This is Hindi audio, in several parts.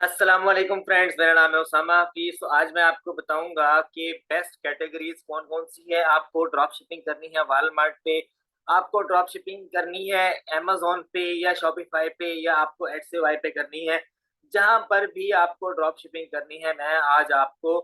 अस्सलाम वालेकुम फ्रेंड्स, मेरा नाम है उसामा हाफिज। तो आज मैं आपको बताऊंगा कि बेस्ट कैटेगरीज कौन कौन सी है। आपको ड्रॉप शिपिंग करनी है वालमार्ट पे, आपको ड्रॉप शिपिंग करनी है अमेजोन पे या शॉपिफाई पे, या आपको एडसेवाई पे करनी है। जहां पर भी आपको ड्रॉप शिपिंग करनी है, मैं आज आपको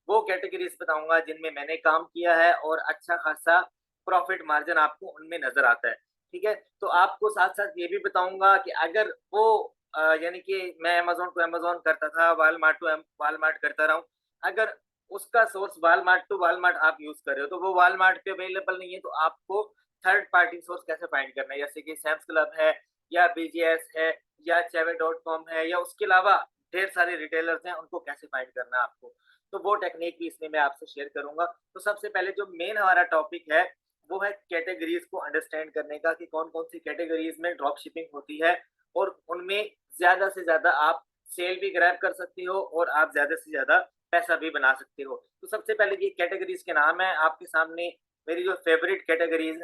वो कैटेगरीज बताऊंगा जिनमें मैंने काम किया है और अच्छा खासा प्रॉफिट मार्जिन आपको उनमें नजर आता है। ठीक है, तो आपको साथ साथ ये भी बताऊंगा कि अगर वो यानी कि मैं अमेज़न टू अमेज़न करता था, वॉलमार्ट टू वॉलमार्ट करता रहा हूँ। अगर उसका सोर्स वॉलमार्ट टू वॉलमार्ट आप यूज़ कर रहे हो, तो वो वॉलमार्ट पे अवेलेबल नहीं है, तो आपको थर्ड पार्टी सोर्स कैसे फाइंड करना है? जैसे कि सैम्स क्लब है, या बीजीएस है, या चेवे डॉट कॉम है, या उसके अलावा ढेर सारे रिटेलर्स हैं, उनको कैसे फाइंड करना है आपको। तो वो टेक्निक भी इसमें मैं आपसे शेयर करूँगा। तो सबसे पहले जो मेन हमारा टॉपिक है, वो है कैटेगरीज़ को अंडरस्टैंड करने का कि कौन-कौन सी कैटेगरीज़ में ड्रॉप शिपिंग होती है और उनमें ज़्यादा से ज़्यादा आप सेल भी ग्रैब कर सकते हो और आप ज़्यादा से ज़्यादा पैसा भी बना सकते हो। तो सबसे पहले ये कैटेगरीज़ के नाम है आपके सामने। मेरी जो फेवरेट कैटेगरीज़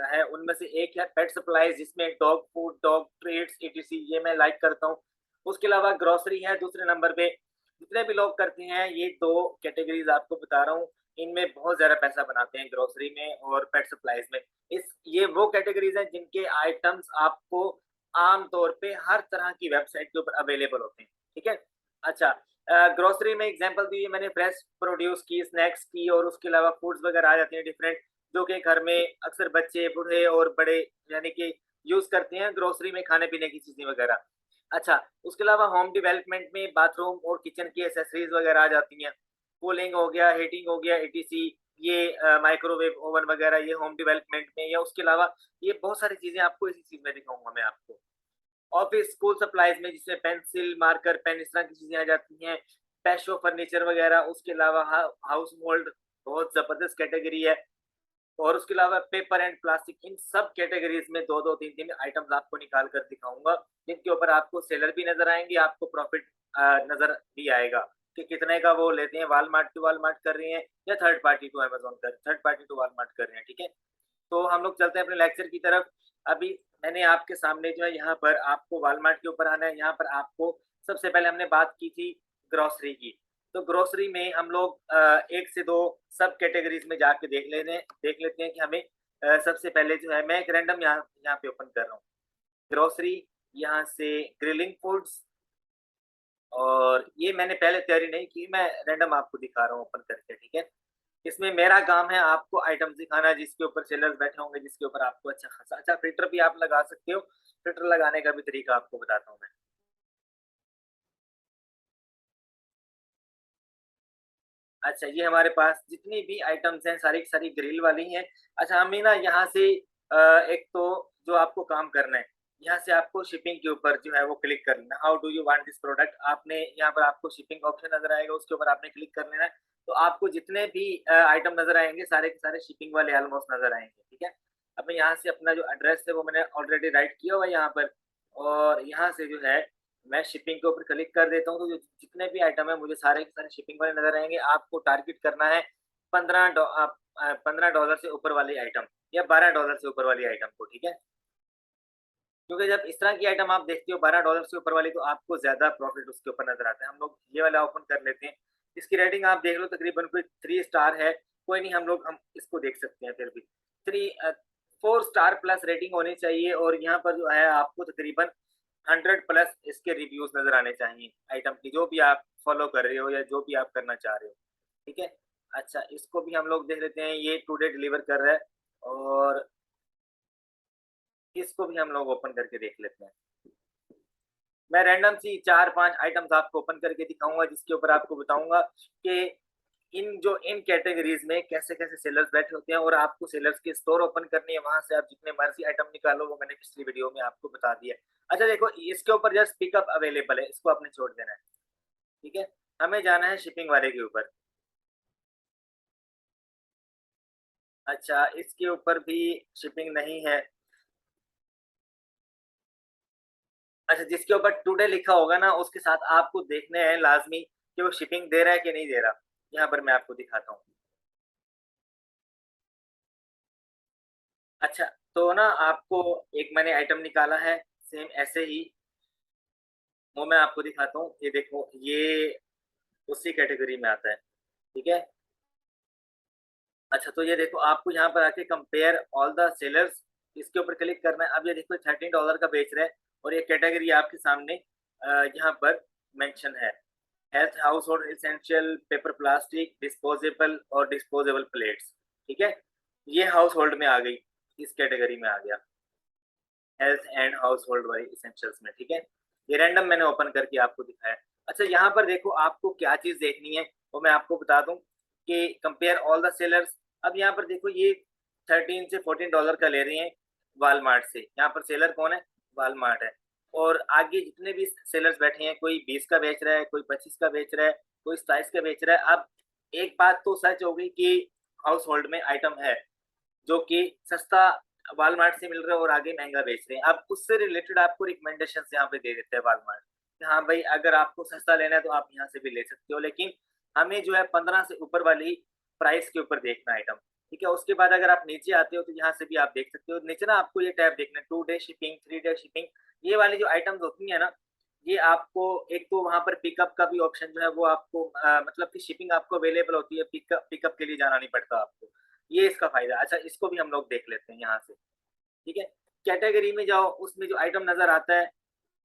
है उनमें से एक है पेट सप्लाइज़, जिसमें dog food, dog treats etc ये मैं लाइक करता हूँ। उसके अलावा ग्रोसरी है दूसरे नंबर पे। जितने भी लोग करते हैं, ये 2 कैटेगरीज़ आपको बता रहा हूँ, इनमें बहुत ज़्यादा पैसा बनाते हैं ग्रोसरी में और पेट सप्लाइज़ में। इस ये वो कैटेगरीज़ हैं जिनके आइटम्स आपको आम तौर पे हर तरह की वेबसाइट के ऊपर अवेलेबल होते हैं। ठीक है? अच्छा, ग्रोसरी में एग्ज़ाम्पल दी है मैंने, फ्रेश प्रोड्यूस की, स्नैक्स की, और उसके अलावा फूड्स वगैरह आ जाती हैं डिफरेंट, जो कि घर में अक्सर बच्चे, बूढ़े और बड़े यानी कि यूज़ करते हैं ग्रोसरी में खाने-पीने की चीज़ें वगैरह। अच्छा, उसके अलावा होम डेवलपमेंट में बाथरूम और किचन की एक्सेसरीज़ वगैरह आ जाती हैं। कूलिंग हो गया, हीटिंग हो गया, ईटीसी, ये माइक्रोवेव ओवन वगैरह ये होम डेवलपमेंट में, या उसके अलावा ये बहुत सारी चीज़ें आपको इसी चीज़ में दिखाऊँगा मैं आपको। ऑफिस स्कूल सप्लाइज में जिसमें पेंसिल, मार्कर, पेन इस तरह की चीज़ें आ जाती हैं। पैशो फर्नीचर वगैरह, उसके अलावा हाउस होल्ड बहुत ज़बरदस्त कैटेगरी है। और उसके अलावा पेपर एंड प्लास्टिक, इन सब कैटेगरीज़ में 2-2 3-3 आइटम्स आपको निकाल कर दिखाऊँगा, जिनके ऊपर आपको सेलर भी नज़र आएँगे, आपको प्रॉफिट नज़र भी आएगा कि कितने का वो लेते हैं, वॉलमार्ट टू वॉलमार्ट कर रहे हैं या थर्ड पार्टी टू वॉलमार्ट कर रहे हैं, ठीक है? तो हम लोग चलते हैं अपने लेक्चर की तरफ। अभी मैंने आपके सामने जो है, यहाँ पर आपको वॉलमार्ट के ऊपर आना है। यहाँ पर आपको सबसे पहले हमने बात की थी ग्रोसरी की। तो ग्रोसरी में हम लोग 1 से 2 सब कैटेगरीज़ में जाके देख लेते हैं कि हमें सबसे पहले जो है, मैं एक रैंडम यहाँ यहाँ पे ओपन कर रहा हूँ। ग्रोसरी, यहाँ से ग्रिलिंग फूड्स, और ये मैंने पहले तैयारी नहीं की, मैं रैंडम आपको दिखा रहा हूँ ओपन करके, ठीक है? इसमें मेरा काम है आपको आइटम्स दिखाना जिसके ऊपर सेलर्स बैठे होंगे, जिसके ऊपर आपको अच्छा खासा अच्छा फ़िल्टर भी आप लगा सकते हो। फ़िल्टर लगाने का भी तरीका आपको बताता हूँ मैं। अच्छा, ये हमारे पास जितनी भी आइटम्स हैं, सारी की सारी ग्रिल वाली हैं। अच्छा, हमें ना यहाँ से एक तो जो आपको काम करना है, यहाँ से आपको शिपिंग के ऊपर जो है वो क्लिक कर लेना है। How do you want this product, आपने यहाँ पर आपको शिपिंग ऑप्शन नज़र आएगा, उसके ऊपर आपने क्लिक कर लेना है। तो आपको जितने भी आइटम नज़र आएँगे, सारे के सारे शिपिंग वाले ऑलमोस्ट नज़र आएँगे, ठीक है? अब मैं यहाँ से अपना जो एड्रेस है वो मैंने ऑलरेडी राइट किया हुआ है यहाँ पर, और यहाँ से जो है मैं शिपिंग के ऊपर क्लिक कर देता हूँ, तो जो जितने भी आइटम है मुझे सारे के सारे शिपिंग वाले नज़र आएँगे। आपको टारगेट करना है 15 डॉलर से ऊपर वाली आइटम, या 12 डॉलर से ऊपर वाली आइटम को, ठीक है? क्योंकि जब इस तरह की आइटम आप देखते हो 12 डॉलर से ऊपर वाली, तो आपको ज़्यादा प्रॉफ़िट उसके ऊपर नज़र आता है। हम लोग ये वाला ओपन कर लेते हैं। इसकी रेटिंग आप देख लो, तकरीबन कोई 3 स्टार है। कोई नहीं, हम इसको देख सकते हैं फिर भी। 4 स्टार प्लस रेटिंग होनी चाहिए, और यहाँ पर जो है आपको तकरीबन 100 प्लस इसके रिव्यूज़ नज़र आने चाहिए आइटम की, जो भी आप फ़ॉलो कर रहे हो या जो भी आप करना चाह रहे हो। ठीक है? अच्छा, इसको भी हम लोग देख लेते हैं, ये टुडे डिलीवर कर रहा है, और इसको भी हम लोग ओपन करके देख लेते हैं। मैं रैंडम सी 4-5 आइटम्स आपको ओपन करके दिखाऊँगा, जिसके ऊपर आपको बताऊँगा कि इन कैटेगरीज़ में कैसे-कैसे सेलर्स बैठे होते हैं, और आपको सेलर्स की स्टोर ओपन करनी है, वहाँ से आप जितने मर्ज़ी आइटम निकालो, वो मैंने पिछली वीडियो में आपको बता दिया है। अच्छा देखो, इसके ऊपर जस्ट पिकअप अवेलेबल है, इसको आपने छोड़ देना है, ठीक है? हमें जाना है शिपिंग वाले के ऊपर। अच्छा, इसके ऊपर भी शिपिंग नहीं है। अच्छा, जिसके ऊपर टुडे लिखा होगा ना, उसके साथ आपको देखने हैं लाज़मी कि वो शिपिंग दे रहा है कि नहीं दे रहा। यहाँ पर मैं आपको दिखाता हूँ। अच्छा, तो ना आपको एक मैंने आइटम निकाला है, सेम ऐसे ही वो मैं आपको दिखाता हूँ। ये देखो, ये उसी कैटेगरी में आता है, ठीक है। अच्छा, तो ये देखो, आपको यहाँ पर आके कंपेयर ऑल द सेलर्स, इसके ऊपर क्लिक करना है। अब ये देखो $13 का बेच रहे हैं और ये कैटेगरी आपके सामने यहाँ पर मेंशन है। Health house hold essential, paper plastic, disposable और डिस्पोजेबल प्लेट्स, ठीक है। ये हाउस होल्ड में आ गई, इस कैटेगरी में आ गया, हेल्थ एंड हाउस होल्ड वाली इसेंशियल्स में, ठीक है। ये रैंडम मैंने ओपन करके आपको दिखाया। अच्छा, यहाँ पर देखो आपको क्या चीज देखनी है वो मैं आपको बता दूं कि कंपेयर ऑल द सेलर्स। अब यहाँ पर देखो, ये 13 से $14 का ले रही हैं वालमार्ट से। यहाँ पर सेलर कौन है? वालमार्ट है। और आगे जितने भी सेलर्स बैठे हैं, कोई 20 का बेच रहा है, कोई 25 का बेच रहा है, कोई 27 का बेच रहा है। अब एक बात तो सच हो गई कि हाउस होल्ड में आइटम है जो कि सस्ता वालमार्ट से मिल रहा है और आगे महंगा बेच रहे हैं। अब उससे रिलेटेड आपको रिकमेंडेशन यहाँ पे दे देते हैं वालमार्ट कि हाँ भाई, अगर आपको सस्ता लेना है तो आप यहाँ से भी ले सकते हो, लेकिन हमें जो है 15 से ऊपर वाली प्राइस के ऊपर देखना आइटम, ठीक है। उसके बाद अगर आप नीचे आते हो तो यहाँ से भी आप देख सकते हो। नीचे ना आपको ये टैब देखना है, 2 डे शिपिंग, 3 डे शिपिंग। ये वाली जो आइटम्स होती है ना, ये आपको एक तो वहां पर पिकअप का भी ऑप्शन जो है वो आपको मतलब कि शिपिंग आपको अवेलेबल होती है, पिकअप पिकअप के लिए जाना नहीं पड़ता आपको। ये इसका फायदा। अच्छा, इसको भी हम लोग देख लेते हैं यहाँ से, ठीक है। कैटेगरी में जाओ, उसमें जो आइटम नजर आता है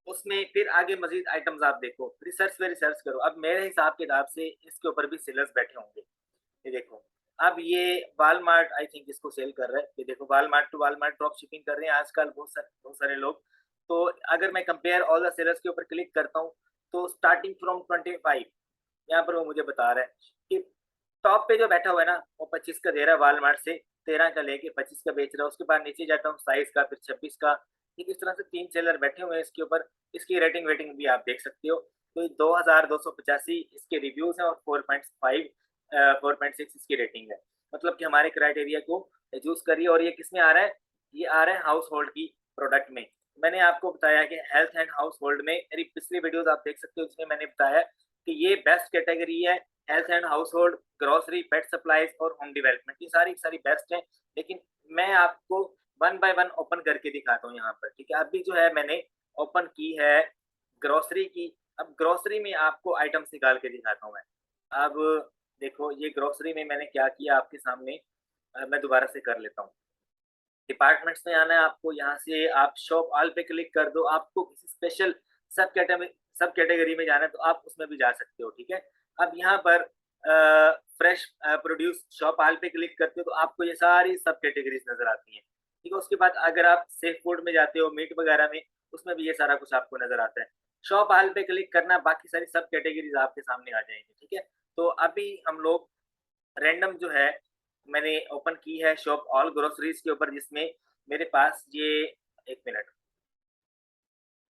उसमें फिर आगे मजीद आइटम्स आप देखो, रिसर्च पे रिसर्च करो। अब मेरे हिसाब किताब से इसके ऊपर भी सेलर्स बैठे होंगे। ये देखो, अब ये वालमार्ट आई थिंक इसको सेल कर रहा है। ये देखो, Walmart to Walmart drop shipping कर रहे हैं आजकल बहुत सारे लोग। तो अगर मैं कंपेयर ऑल द सेलर्स के ऊपर क्लिक करता हूँ तो स्टार्टिंग फ्रॉम 25, यहाँ पर वो मुझे बता रहा है कि टॉप पे जो बैठा हुआ है ना, वो 25 का दे रहा है वालमार्ट से, 13 का लेके 25 का बेच रहा है। उसके बाद नीचे जाता हूँ 27 का, फिर 26 का। ठीक, इस तरह से 3 सेलर बैठे हुए हैं इसके ऊपर। इसकी रेटिंग वेटिंग भी आप देख सकते हो। तो 2285 इसके रिव्यूज हैं और 4.6 इसकी रेटिंग है। मतलब कि हमारे क्राइटेरिया को चूज करिए। और ये किस में आ रहा है? ये आ रहा है हाउस होल्ड की प्रोडक्ट में। मैंने आपको बताया कि हेल्थ एंड हाउस होल्ड में, मेरी पिछली वीडियोस आप देख सकते हो, जिसमें मैंने बताया कि ये बेस्ट कैटेगरी है। Health and house hold, grocery, pet supplies और होम डेवलपमेंट, ये सारी सारी बेस्ट है। लेकिन मैं आपको वन बाय वन ओपन करके दिखाता हूँ यहाँ पर, ठीक है। अभी जो है मैंने ओपन की है ग्रोसरी की। अब ग्रोसरी में आपको आइटम्स निकाल के दिखाता हूँ मैं। अब देखो, ये ग्रोसरी में मैंने क्या किया आपके सामने, मैं दोबारा से कर लेता हूँ। डिपार्टमेंट्स में आना है आपको, यहाँ से आप शॉप ऑल पे क्लिक कर दो। आपको किसी स्पेशल सब कैटेगरी में जाना है तो आप उसमें भी जा सकते हो, ठीक है। अब यहाँ पर फ्रेश प्रोड्यूस शॉप ऑल पे क्लिक करते हो तो आपको ये सारी सब कैटेगरीज नजर आती हैं, ठीक है। उसके बाद अगर आप सेफ फूड में जाते हो, मीट वगैरह में, उसमें भी ये सारा कुछ आपको नजर आता है। शॉप ऑल पे क्लिक करना, बाकी सारी सब कैटेगरीज आपके सामने आ जाएंगी, ठीक है। तो अभी हम लोग रैंडम जो है मैंने ओपन की है शॉप ऑल ग्रोसरीज के ऊपर, जिसमें मेरे पास ये, एक मिनट,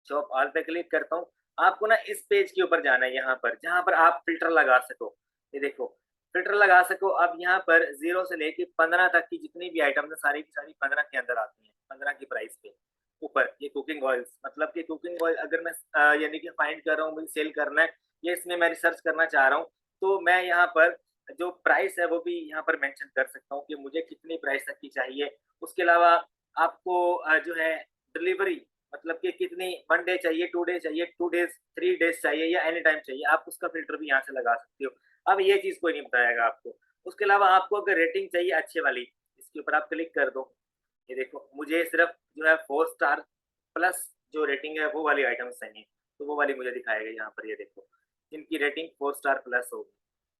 शॉप ऑल पे क्लिक करता हूँ। आपको ना इस पेज के ऊपर जाना है, यहाँ पर जहाँ पर आप फिल्टर लगा सको। ये देखो, फिल्टर लगा सको। अब यहाँ पर 0 से लेके 15 तक की जितनी भी आइटम है, सारी की सारी 15 के अंदर आती हैं, 15 की प्राइस पे ऊपर। ये कुकिंग ऑयल्स, मतलब कि कुकिंग ऑयल अगर मैं यानी कि फाइंड कर रहा हूँ, मुझे सेल करना है या इसमें मैं रिसर्च करना चाह रहा हूँ, तो मैं यहाँ पर जो प्राइस है वो भी यहाँ पर मेंशन कर सकता हूँ कि मुझे कितनी प्राइस तक की चाहिए। उसके अलावा आपको जो है डिलीवरी, मतलब कि कितनी, 1 डे चाहिए, 2 डे चाहिए, 2 डेज, 3 डेज चाहिए या एनी टाइम चाहिए, आप उसका फिल्टर भी यहाँ से लगा सकते हो। अब ये चीज कोई नहीं बताएगा आपको। उसके अलावा आपको अगर रेटिंग चाहिए अच्छे वाली, इसके ऊपर आप क्लिक कर दो। ये देखो, मुझे सिर्फ जो है 4 स्टार प्लस जो रेटिंग है वो वाली आइटम्स चाहिए, तो वो वाली मुझे दिखाएगा यहाँ पर। ये देखो, जिनकी रेटिंग 4 स्टार प्लस होगी,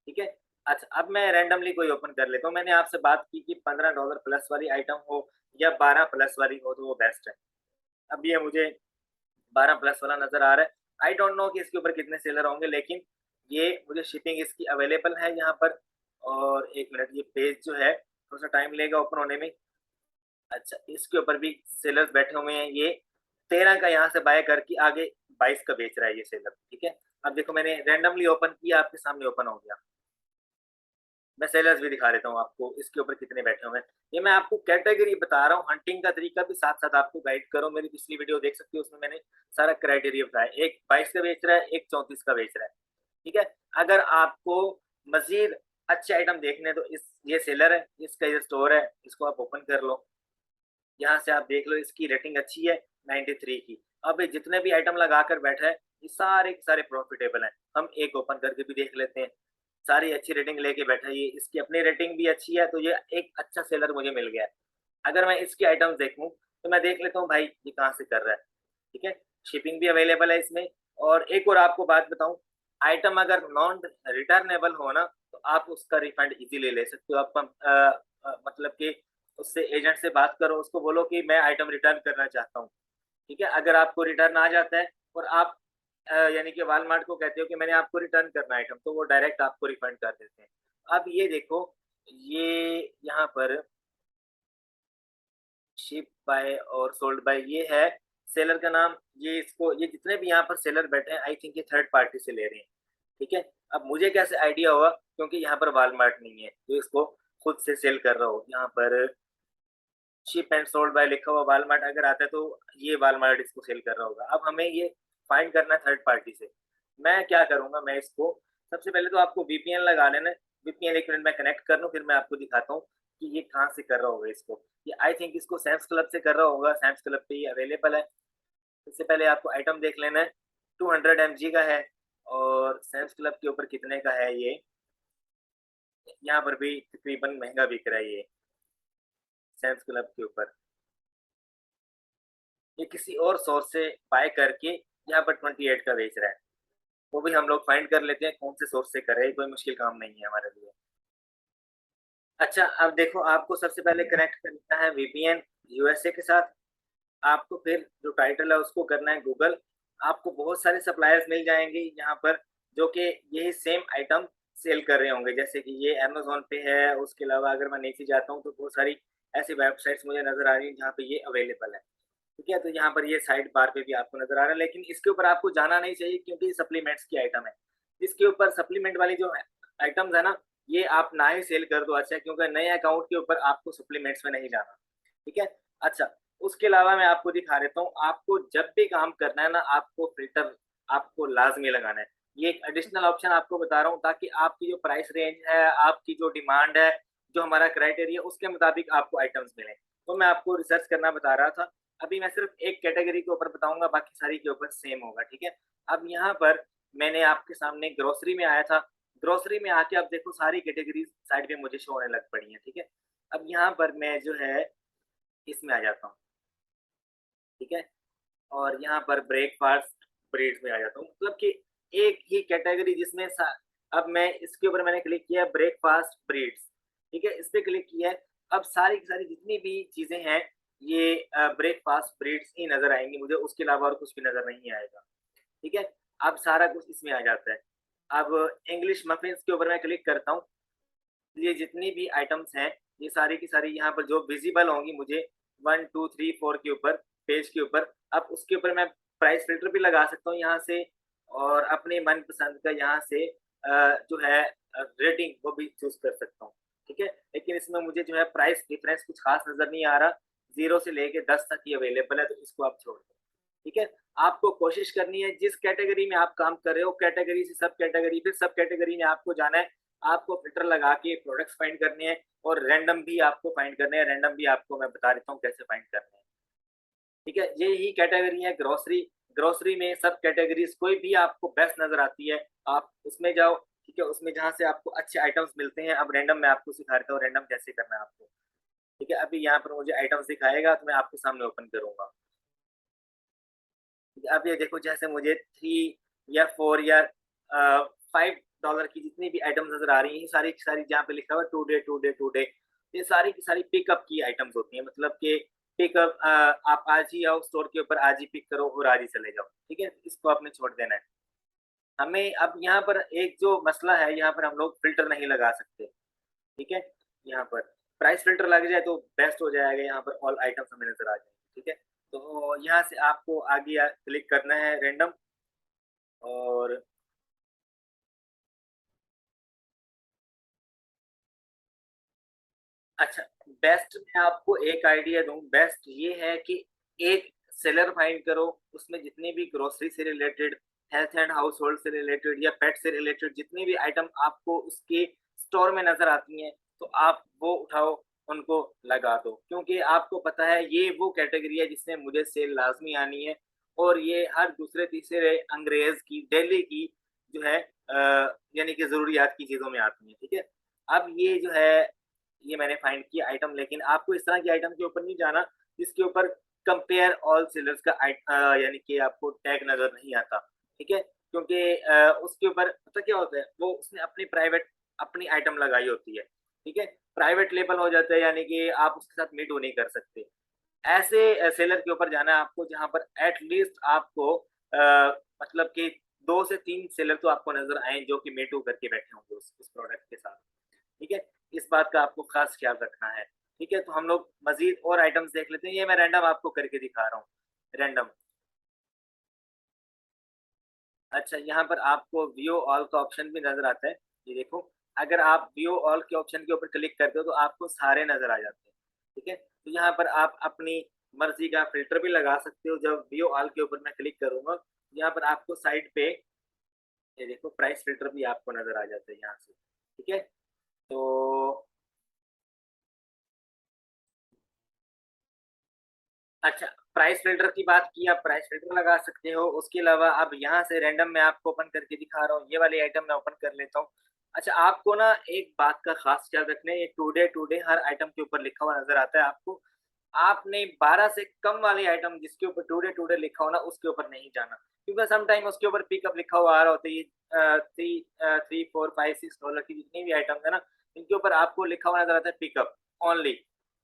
ठीक है। अच्छा, अब मैं रैंडमली कोई ओपन कर लेता हूँ। मैंने आपसे बात की कि $15 प्लस वाली आइटम हो या 12 प्लस वाली हो तो वो बेस्ट है। अब ये मुझे 12 प्लस वाला नजर आ रहा है। आई डोंट नो कि इसके ऊपर कितने सेलर होंगे, लेकिन ये मुझे शिपिंग इसकी अवेलेबल है यहाँ पर। और एक मिनट, ये पेज जो है थोड़ा सा टाइम लेगा ओपन होने में। अच्छा, इसके ऊपर भी सेलर्स बैठे हुए हैं। ये 13 का यहाँ से बाय करके आगे 22 का बेच रहा है ये सेलर, ठीक है। अब देखो, मैंने रैंडमली ओपन किया, आपके सामने ओपन हो गया। मैं सेलर्स भी दिखा देता हूँ आपको, इसके ऊपर कितने बैठे हुए हैं। ये मैं आपको कैटेगरी बता रहा हूँ, हंटिंग का तरीका भी साथ साथ आपको गाइड करो। मेरी पिछली वीडियो देख सकते हो, उसमें मैंने सारा क्राइटेरिया बताया। एक 22 का बेच रहा है, एक 34 का बेच रहा है, ठीक है। अगर आपको मजीद अच्छे आइटम देखने तो ये सेलर है, इसका ये स्टोर है, इसको आप ओपन कर लो। यहाँ से आप देख लो, इसकी रेटिंग अच्छी है 93 की। अब ये जितने भी आइटम लगा कर बैठा है ये सारे के सारे प्रॉफिटेबल हैं। हम एक ओपन करके भी देख लेते हैं। सारी अच्छी रेटिंग लेके बैठा है ये, इसकी अपनी रेटिंग भी अच्छी है, तो ये एक अच्छा सेलर मुझे मिल गया है। अगर मैं इसके आइटम्स देखूँ, तो मैं देख लेता हूँ भाई ये कहाँ से कर रहा है, ठीक है? शिपिंग भी अवेलेबल है इसमें। और एक और आपको बात बताऊँ, आइटम अगर नॉन रिटर्नेबल हो ना, तो आप उसका रिफंड इज़िली ले सकते हो। आप मतलब कि उससे एजेंट से बात करो, उसको बोलो कि मैं आइटम रिटर्न करना चाहता हूँ, ठीक है? अगर आपको रिटर्न आ जाता है और आप यानी कि वॉलमार्ट को कहते हो कि मैंने आपको रिटर्न करना है आइटम, तो वो डायरेक्ट आपको रिफंड कर देते हैं। अब ये देखो, ये यहाँ पर शिप बाय और सोल्ड बाय ये है, सेलर का नाम, ये जितने भी यहाँ पर सेलर बैठे हैं, आई थिंक ये थर्ड पार्टी से ले रहे हैं, ठीक है? अब मुझे कैसे आइडिया हुआ, क्योंकि यहाँ पर वॉलमार्ट नहीं है जो इसको खुद से सेल कर रहा हो। यहाँ पर शिप एंड सोल्ड बाय लिखा हुआ वॉलमार्ट अगर आता है, तो ये वॉलमार्ट इसको सेल कर रहा होगा। अब हमें ये फाइंड करना है थर्ड पार्टी से। मैं क्या करूंगा, मैं इसको सबसे पहले तो आपको वीपीएन लगा लेना है। वीपीएन एक मिनट में कनेक्ट कर लूँ, फिर मैं आपको दिखाता हूँ कि ये कहाँ से कर रहा होगा इसको। ये आई थिंक इसको सैम्स क्लब से कर रहा होगा, सैम्स क्लब पे ये अवेलेबल है। सबसे पहले आपको आइटम देख लेना है, 200 mg का है, और सैम्स क्लब के ऊपर कितने का है ये, यहाँ पर भी तकरीबन महंगा बिक रहा है ये सैम्स क्लब के ऊपर। ये किसी और सोर्स से बाय करके यहाँ पर 28 का बेच रहा है। वो भी हम लोग फाइंड कर लेते हैं कौन से सोर्स से कर रहे हैं, कोई मुश्किल काम नहीं है हमारे लिए। अच्छा, अब देखो, आपको सबसे पहले कनेक्ट करना है वीपीएन यूएसए के साथ। आपको फिर जो टाइटल है उसको करना है गूगल। आपको बहुत सारे सप्लायर्स मिल जाएंगे यहाँ पर, जो कि यही सेम आइटम सेल कर रहे होंगे। जैसे कि ये अमेजोन पे है, उसके अलावा अगर मैं नीचे जाता हूँ तो बहुत सारी ऐसी वेबसाइट्स मुझे नजर आ रही हैं जहाँ पे ये अवेलेबल है, ठीक है? तो यहाँ पर ये साइड बार पे भी आपको नजर आ रहा है, लेकिन इसके ऊपर आपको जाना नहीं चाहिए, क्योंकि सप्लीमेंट्स की आइटम है। इसके ऊपर सप्लीमेंट वाली जो आइटम्स है ना, ये आप ना ही सेल कर दो, अच्छा? क्योंकि नए अकाउंट के ऊपर आपको सप्लीमेंट्स में नहीं जाना, ठीक है? अच्छा, उसके अलावा मैं आपको दिखा देता हूँ, आपको जब भी काम करना है ना, आपको फिल्टर आपको लाजमी लगाना है। ये एक एडिशनल ऑप्शन आपको बता रहा हूँ, ताकि आपकी जो प्राइस रेंज है, आपकी जो डिमांड है, जो हमारा क्राइटेरिया, उसके मुताबिक आपको आइटम्स मिले। तो मैं आपको रिसर्च करना बता रहा था। अभी मैं सिर्फ एक कैटेगरी के ऊपर बताऊंगा, बाकी सारी के ऊपर सेम होगा, ठीक है? अब यहाँ पर मैंने आपके सामने ग्रोसरी में आया था। ग्रोसरी में आके अब देखो सारी कैटेगरीज साइड में मुझे शो होने लग पड़ी हैं, ठीक है? अब यहाँ पर मैं जो है इसमें आ जाता हूँ, ठीक है? और यहाँ पर ब्रेकफास्ट ब्रीड्स में आ जाता हूँ, मतलब कि एक ही कैटेगरी जिसमें अब मैं इसके ऊपर मैंने क्लिक किया ब्रेकफास्ट ब्रीड्स, ठीक है? इस पे क्लिक किया है। अब सारी की सारी जितनी भी चीजें हैं, ये ब्रेकफास्ट ब्रीड्स ही नजर आएंगी मुझे, उसके अलावा और कुछ भी नजर नहीं आएगा, ठीक है? अब सारा कुछ इसमें आ जाता है। अब इंग्लिश मफिन्स के ऊपर मैं क्लिक करता हूँ। ये जितनी भी आइटम्स हैं, ये सारी की सारी यहाँ पर जो विजिबल होंगी मुझे 1 2 3 4 के ऊपर, पेज के ऊपर। अब उसके ऊपर मैं प्राइस फिल्टर भी लगा सकता हूँ यहाँ से, और अपने मनपसंद का यहाँ से जो है रेटिंग वो भी चूज कर सकता हूँ, ठीक है? लेकिन इसमें मुझे जो है प्राइस डिफरेंस कुछ खास नजर नहीं आ रहा। 0 से लेके 10 तक ही अवेलेबल है, तो इसको आप छोड़ दो, ठीक है? आपको कोशिश करनी है जिस कैटेगरी में आप काम कर रहे हो, कैटेगरी से सब कैटेगरी, फिर सब कैटेगरी में आपको जाना है। आपको फिल्टर लगा के प्रोडक्ट्स फाइंड करने हैं, और रैंडम भी आपको फाइंड करने हैं। रैंडम भी आपको मैं बता देता हूँ कैसे फाइंड करने हैं, ठीक है? ये ही कैटेगरी है ग्रोसरी। ग्रोसरी में सब कैटेगरीज कोई भी आपको बेस्ट नजर आती है, आप उसमें जाओ, ठीक है? उसमें जहाँ से आपको अच्छे आइटम्स मिलते हैं। अब रैंडम मैं आपको सिखा देता हूँ रैंडम कैसे करना है आपको, ठीक है? अभी यहाँ पर मुझे आइटम्स दिखाएगा, तो मैं आपके सामने ओपन करूंगा। अब ये देखो, जैसे मुझे 3 या 4 या $5 की जितनी भी आइटम्स नजर आ रही हैं, सारी की सारी जहाँ पे लिखा हुआ today today today, ये सारी की सारी पिकअप की आइटम्स होती हैं। मतलब कि पिकअप, आप आज ही आओ स्टोर के ऊपर, आज ही पिक करो और आज ही चले जाओ, ठीक है? इसको आपने छोड़ देना है। हमें अब यहाँ पर एक जो मसला है, यहाँ पर हम लोग फिल्टर नहीं लगा सकते, ठीक है? यहाँ पर प्राइस फिल्टर लग जाए तो बेस्ट हो जाएगा, यहाँ पर ऑल आइटम्स हमें नजर आ जाएंगे, ठीक है? तो यहाँ से आपको आगे क्लिक करना है रैंडम। और अच्छा, बेस्ट मैं आपको एक आइडिया दूं, बेस्ट ये है कि एक सेलर फाइंड करो, उसमें जितनी भी ग्रोसरी से related, health and house hold से रिलेटेड, या पेट से रिलेटेड जितनी भी आइटम आपको उसके स्टोर में नजर आती हैं, तो आप वो उठाओ, उनको लगा दो। क्योंकि आपको पता है ये वो कैटेगरी है जिसमें मुझे सेल लाजमी आनी है, और ये हर दूसरे तीसरे अंग्रेज की दिल्ली की जो है यानी कि ज़रूरियात की चीज़ों में आती हैं, ठीक है? अब ये जो है, ये मैंने फाइंड किया आइटम, लेकिन आपको इस तरह की आइटम के ऊपर नहीं जाना जिसके ऊपर कंपेयर ऑल सेलर्स का यानी कि आपको टैग नज़र नहीं आता, ठीक है? क्योंकि उसके ऊपर पता क्या होता है, वो उसने अपनी प्राइवेट अपनी आइटम लगाई होती है, ठीक है? प्राइवेट लेबल हो जाता है, यानी कि आप उसके साथ मीट नहीं कर सकते। ऐसे सेलर के ऊपर जाना है आपको जहाँ पर एट लीस्ट आपको मतलब कि 2 से 3 सेलर तो आपको नज़र आएँ जो कि मेटू करके बैठे होंगे उस प्रोडक्ट के साथ, ठीक है? इस बात का आपको ख़ास ख़्याल रखना है, ठीक है? तो हम लोग मज़ीद और आइटम्स देख लेते हैं, ये मैं रैंडम आपको करके दिखा रहा हूँ, रैंडम। अच्छा, यहाँ पर आपको व्यू ऑल का ऑप्शन भी नज़र आता है, ये देखो, अगर आप व्यू ऑल के ऑप्शन के ऊपर क्लिक करते हो तो आपको सारे नज़र आ जाते हैं, ठीक है? तो यहाँ पर आप अपनी मर्ज़ी का फ़िल्टर भी लगा सकते हो, जब व्यू ऑल के ऊपर मैं क्लिक करूँगा, यहाँ पर आपको साइड पे ये देखो प्राइस फ़िल्टर भी आपको नज़र आ जाता है यहाँ से, ठीक है? तो अच्छा, प्राइस फ़िल्टर की बात की, आप प्राइस फ़िल्टर लगा सकते हो, उसके अलावा अब यहाँ से रैंडम मैं आपको ओपन करके दिखा रहा हूँ, ये वाली आइटम मैं ओपन कर लेता हूँ। अच्छा, आपको ना एक बात का ख़ास ख़्याल रखना है, ये टुडे टुडे हर आइटम के ऊपर लिखा हुआ नज़र आता है आपको। आपने 12 से कम वाली आइटम जिसके ऊपर टुडे टुडे लिखा हो ना, उसके ऊपर नहीं जाना, क्योंकि सम टाइम उसके ऊपर पिकअप लिखा हुआ आ रहा होता है, ये 3 4 5 6 डॉलर की जितनी भी आइटम्स है ना, इनके ऊपर आपको लिखा हुआ नज़र आता है पिकअप ओनली,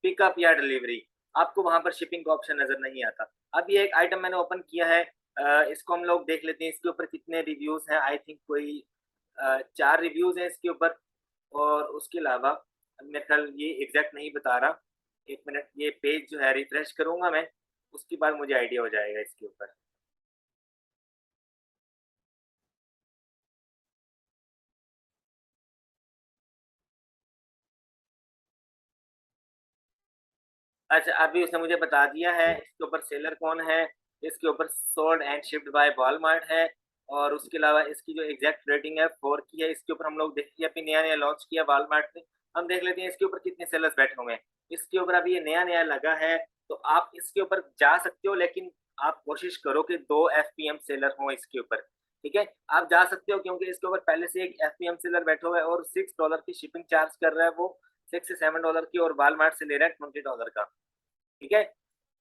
पिकअप या डिलीवरी। आपको वहाँ पर शिपिंग का ऑप्शन नज़र नहीं आता। अब ये एक आइटम मैंने ओपन किया है, इसको हम लोग देख लेते हैं इसके ऊपर कितने रिव्यूज़ हैं। आई थिंक कोई 4 रिव्यूज़ हैं इसके ऊपर, और उसके अलावा मेरे ख़्याल ये एग्ज़ैक्ट नहीं बता रहा। 1 मिनट, ये पेज जो है रिफ्रेश करूँगा मैं, उसके बाद मुझे आइडिया हो जाएगा इसके ऊपर। अच्छा, अभी उसने मुझे बता दिया है, इसके ऊपर सेलर कौन है, इसके ऊपर sold and shipped by Walmart है, और उसके अलावा इसकी जो एग्ज़ैक्ट रेटिंग है 4 की है। इसके ऊपर हम लोग देखिए अभी नया-नया लॉन्च किया वॉलमार्ट ने, हम देख लेते हैं इसके ऊपर कितने सेलर्स बैठे हुए हैं। इसके ऊपर अभी ये नया-नया लगा है, तो आप इसके ऊपर जा सकते हो, लेकिन आप कोशिश करो कि 2 एफपीएम सेलर हों इसके ऊपर, ठीक है? आप जा सकते हो क्योंकि इसके ऊपर पहले से एक एफपीएम सेलर बैठा हुआ है और $6 की शिपिंग चार्ज कर रहा है वो, 6 से $7 की, और वॉलमार्ट से ले रहा है $20 का। ठीक है?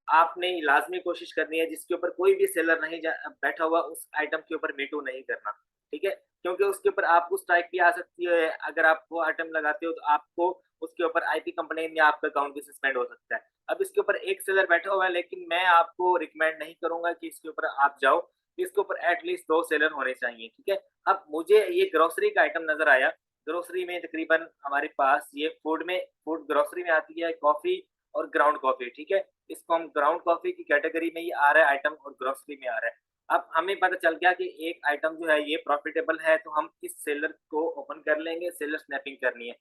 आपने लाज़मी कोशिश करनी है जिसके ऊपर कोई भी सेलर नहीं बैठा हुआ उस आइटम के ऊपर मी टू नहीं करना, ठीक है? क्योंकि उसके ऊपर आपको स्ट्राइक भी आ सकती है, अगर आप वो आइटम लगाते हो तो आपको उसके ऊपर आईपी कंप्लेन या आपका अकाउंट भी सस्पेंड हो सकता है। अब इसके ऊपर एक सेलर बैठा हुआ है, लेकिन मैं आपको रिकमेंड नहीं करूँगा कि इसके ऊपर आप जाओ, इसके ऊपर एट लीस्ट 2 सेलर होने चाहिए, ठीक है? अब मुझे ये ग्रोसरी का आइटम नज़र आया, ग्रोसरी में तकरीबन हमारे पास ये फूड ग्रोसरी में आती है कॉफ़ी और ग्राउंड कॉफ़ी, ठीक है? इसको हम ग्राउंड कॉफ़ी की कैटेगरी में ये आ रहा है आइटम, और ग्रोसरी में आ रहा है। अब हमें पता चल गया कि एक आइटम जो है ये प्रॉफ़िटेबल है, तो हम इस सेलर को ओपन कर लेंगे, सेलर स्नैपिंग करनी है।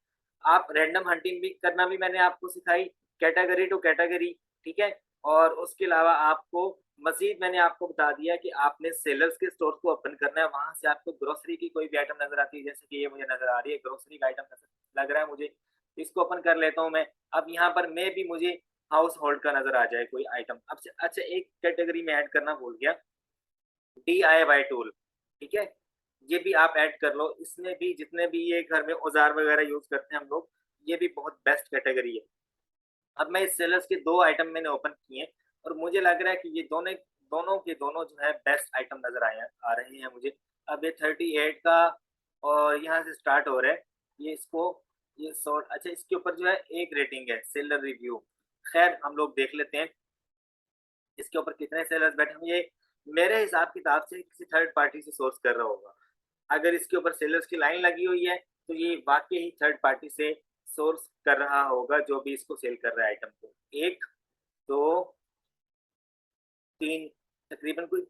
आप रैंडम हंटिंग भी करना भी मैंने आपको सिखाई, कैटेगरी टू कैटेगरी, ठीक है? और उसके अलावा आपको मज़ीद मैंने आपको बता दिया कि आपने सेलर्स के स्टोर को ओपन करना है, वहाँ से आपको ग्रोसरी की कोई भी आइटम नज़र आती है, जैसे कि ये मुझे नज़र आ रही है, ग्रोसरी का आइटम नज़र लग रहा है मुझे, इसको ओपन कर लेता हूँ मैं। अब यहाँ पर मे बी मुझे हाउस होल्ड का नज़र आ जाए कोई आइटम। अब अच्छा, एक कैटेगरी में ऐड करना भूल गया, डीआईवाई टूल, ठीक है? ये भी आप ऐड कर लो, इसमें भी जितने भी ये घर में औज़ार वगैरह यूज़ करते हैं हम लोग, ये भी बहुत बेस्ट कैटेगरी है। अब मैं इस सेलर्स के 2 आइटम मैंने ओपन किए हैं, और मुझे लग रहा है कि ये दोनों के दोनों जो है बेस्ट आइटम नज़र आ रहे हैं मुझे। अब ये 38 का और यहाँ से स्टार्ट हो रहा है। ये इसको ये सॉर्ट अच्छा, इसके ऊपर जो है 1 रेटिंग है, सेलर रिव्यू। ख़ैर हम लोग देख लेते हैं इसके ऊपर कितने सेलर्स बैठे होंगे। ये मेरे हिसाब-किताब से किसी थर्ड पार्टी से सोर्स कर रहा होगा। अगर इसके ऊपर सेलर्स की लाइन लगी हुई है, तो ये वाक़ई ही थर्ड पार्टी से सोर्स कर रहा होगा जो भी इसको सेल कर रहा है आइटम को। 1, 2, 3, तकरीबन कोई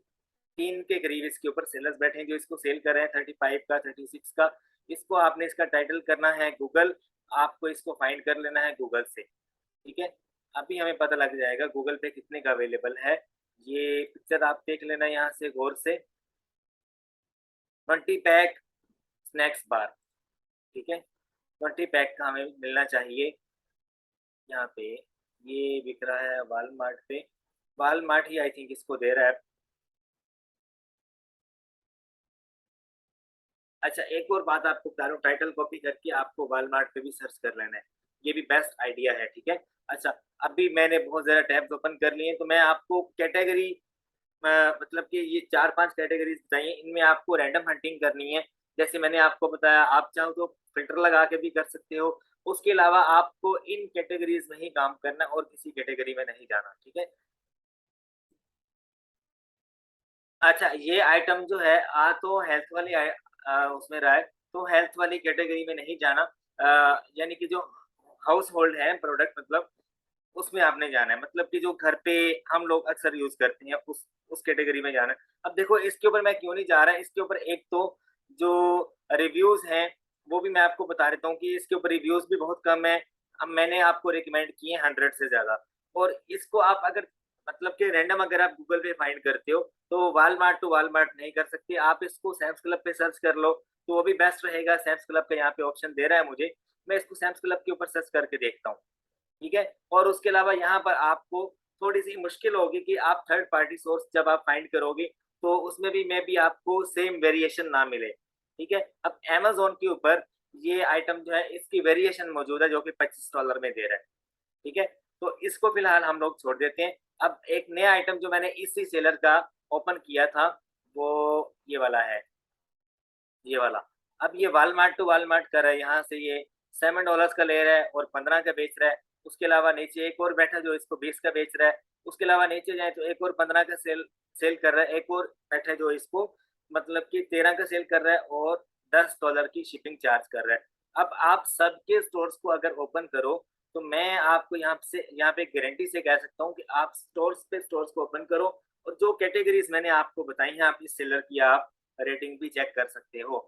3 के करीब इसके ऊपर सेलर्स बैठे हैं जो इसको सेल कर रहे हैं, 35 का, 36 का। इसको आपने इसका टाइटल करना है गूगल, आपको इसको फाइंड कर लेना है गूगल से, ठीक है? अभी हमें पता लग जाएगा गूगल पे कितने का अवेलेबल है। ये पिक्चर आप देख लेना यहाँ से गौर से, 20 पैक स्नैक्स बार, ठीक है? 20 पैक का हमें मिलना चाहिए यहाँ पे। ये बिक रहा है वॉलमार्ट पे, वॉलमार्ट ही आई थिंक इसको दे रहा है। अच्छा, एक और बात आपको बता रहा हूँ, टाइटल कॉपी करके आपको वॉलमार्ट पे भी सर्च कर लेना है, ये भी बेस्ट आइडिया है, ठीक है। अच्छा, अभी मैंने बहुत ज़्यादा टैब्स ओपन कर लिए हैं, तो मैं आपको कैटेगरी मतलब कि ये 4-5 कैटेगरीज़ बताई हैं, इनमें आपको रैंडम हंटिंग करनी है। जैसे मैंने आपको बताया, आप चाहो तो फ़िल्टर लगा के भी कर सकते हो। उसके अलावा आपको इन कैटेगरीज़ में ही काम करना है और किसी कैटेगरी में नहीं जाना, ठीक है। अच्छा, ये आइटम जो है तो हेल्थ वाली उसमें रहा है, तो हेल्थ वाली कैटेगरी में नहीं जाना। यानी कि जो हाउस होल्ड है प्रोडक्ट, मतलब उसमें आपने जाना है, मतलब कि जो घर पे हम लोग अक्सर यूज़ करते हैं, उस कैटेगरी में जाना है। अब देखो, इसके ऊपर मैं क्यों नहीं जा रहा, इसके ऊपर एक तो जो रिव्यूज़ हैं, वो भी मैं आपको बता देता हूँ कि इसके ऊपर रिव्यूज़ भी बहुत कम है। अब मैंने आपको रिकमेंड किए हैं 100 से ज़्यादा, और इसको आप अगर मतलब कि रैंडम अगर आप गूगल पे फाइंड करते हो, तो वॉलमार्ट टू वॉलमार्ट नहीं कर सकते। आप इसको सैम्स क्लब पे सर्च कर लो, तो वो भी बेस्ट रहेगा। सैम्स क्लब का यहाँ पे ऑप्शन दे रहा है मुझे, मैं इसको सैम्स क्लब के ऊपर सर्च करके देखता हूँ। ठीक है? और उसके अलावा यहाँ पर आपको थोड़ी-सी मुश्किल होगी कि आप थर्ड पार्टी सोर्स जब आप फाइंड करोगे, तो उसमें भी मे बी आपको सेम वेरिएशन ना मिले, ठीक है? अब अमेज़न के ऊपर ये आइटम जो है, इसकी वेरिएशन मौजूद है, जो कि $25 में दे रहा है, ठीक है? तो इसको फ़िलहाल हम लोग छोड़ देते हैं। अब एक नया आइटम जो मैंने इसी सेलर का ओपन किया था, वो ये वाला है। ये वाला। अब ये वॉलमार्ट टू वॉलमार्ट कर रहा है, यहाँ से ये $7 का ले रहा है और 15 का बेच रहा है। उसके अलावा नीचे एक और बैठा जो इसको 20 का बेच रहा है। उसके अलावा नीचे जाएँ तो एक और 15 का सेल सेल कर रहा है। एक और बैठा है जो इसको मतलब कि 13 का सेल कर रहा है और $10 की शिपिंग चार्ज कर रहा है। अब आप सबके स्टोर्स को अगर ओपन करो, तो मैं आपको यहाँ पे गारंटी से कह सकता हूँ कि आप स्टोर्स पे स्टोर्स को ओपन करो, और जो कैटेगरीज़ मैंने आपको बताई हैं, आप इस सेलर की आप रेटिंग भी चेक कर सकते हो।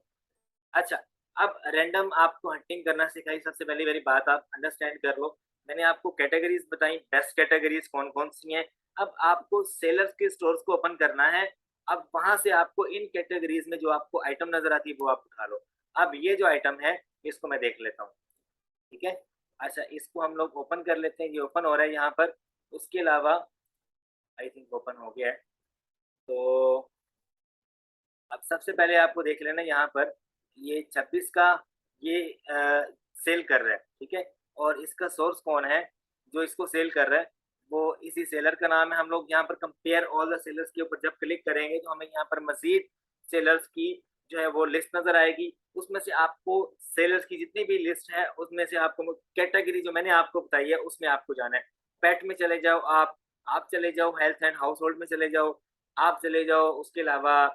अच्छा, अब रैंडम आपको हंटिंग करना सिखाई, सबसे पहली मेरी बात आप अंडरस्टैंड कर लो। मैंने आपको कैटेगरीज़ बताई, बेस्ट कैटेगरीज़ कौन-कौन सी हैं। अब आपको सेलर्स के स्टोर्स को ओपन करना है। अब वहाँ से आपको इन कैटेगरीज़ में जो आपको आइटम नज़र आती है, वो आप उठा लो। अब ये जो आइटम है, इसको मैं देख लेता हूँ, ठीक है? अच्छा, इसको हम लोग ओपन कर लेते हैं, ये ओपन हो रहा है यहाँ पर। उसके अलावा आई थिंक ओपन हो गया है। तो अब सबसे पहले आपको देख लेना यहाँ पर, ये 26 का ये सेल कर रहा है, ठीक है? और इसका सोर्स कौन है, जो इसको सेल कर रहा है, वो इसी सेलर का नाम है। हम लोग यहाँ पर कंपेयर ऑल द सेलर्स के ऊपर जब क्लिक करेंगे, तो हमें यहाँ पर मज़ीद सेलर्स की जो है वो लिस्ट नज़र आएगी। उसमें से आपको सेलर्स की जितनी भी लिस्ट है, उसमें से आपको कैटेगरी जो मैंने आपको बताई है, उसमें आपको जाना है। पेट में चले जाओ आप चले जाओ हेल्थ एंड हाउसहोल्ड में चले जाओ, आप चले जाओ उसके अलावा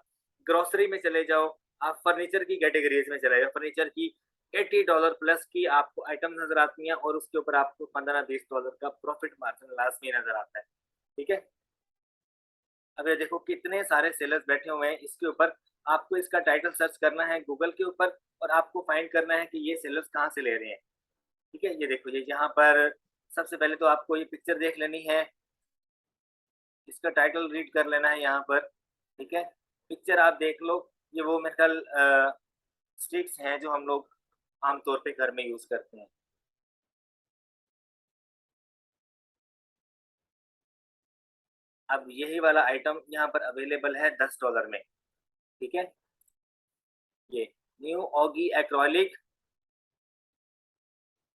ग्रोसरी में चले जाओ, आप फर्नीचर की कैटेगरीज़ में चले जाओ, फर्नीचर की $80 प्लस की आपको आइटम नज़र आती हैं, और उसके ऊपर आपको $15-20 का प्रॉफिट मार्जिन लाज़मी नज़र आता है, ठीक है? अब ये देखो कितने सारे सेलर्स बैठे हुए हैं इसके ऊपर, आपको इसका टाइटल सर्च करना है गूगल के ऊपर, और आपको फाइंड करना है कि ये सेलर्स कहाँ से ले रहे हैं, ठीक है? ये देखो, ये यहाँ पर सबसे पहले तो आपको ये पिक्चर देख लेनी है, इसका टाइटल रीड कर लेना है यहाँ पर, ठीक है? पिक्चर आप देख लो, ये वो मेरे ख़्याल स्टिक्स हैं जो हम लोग आम तौर पे घर में यूज़ करते हैं। अब यही वाला आइटम यहाँ पर अवेलेबल है $10 में, ठीक है? ये न्यू ऑगी एक्रिलिक,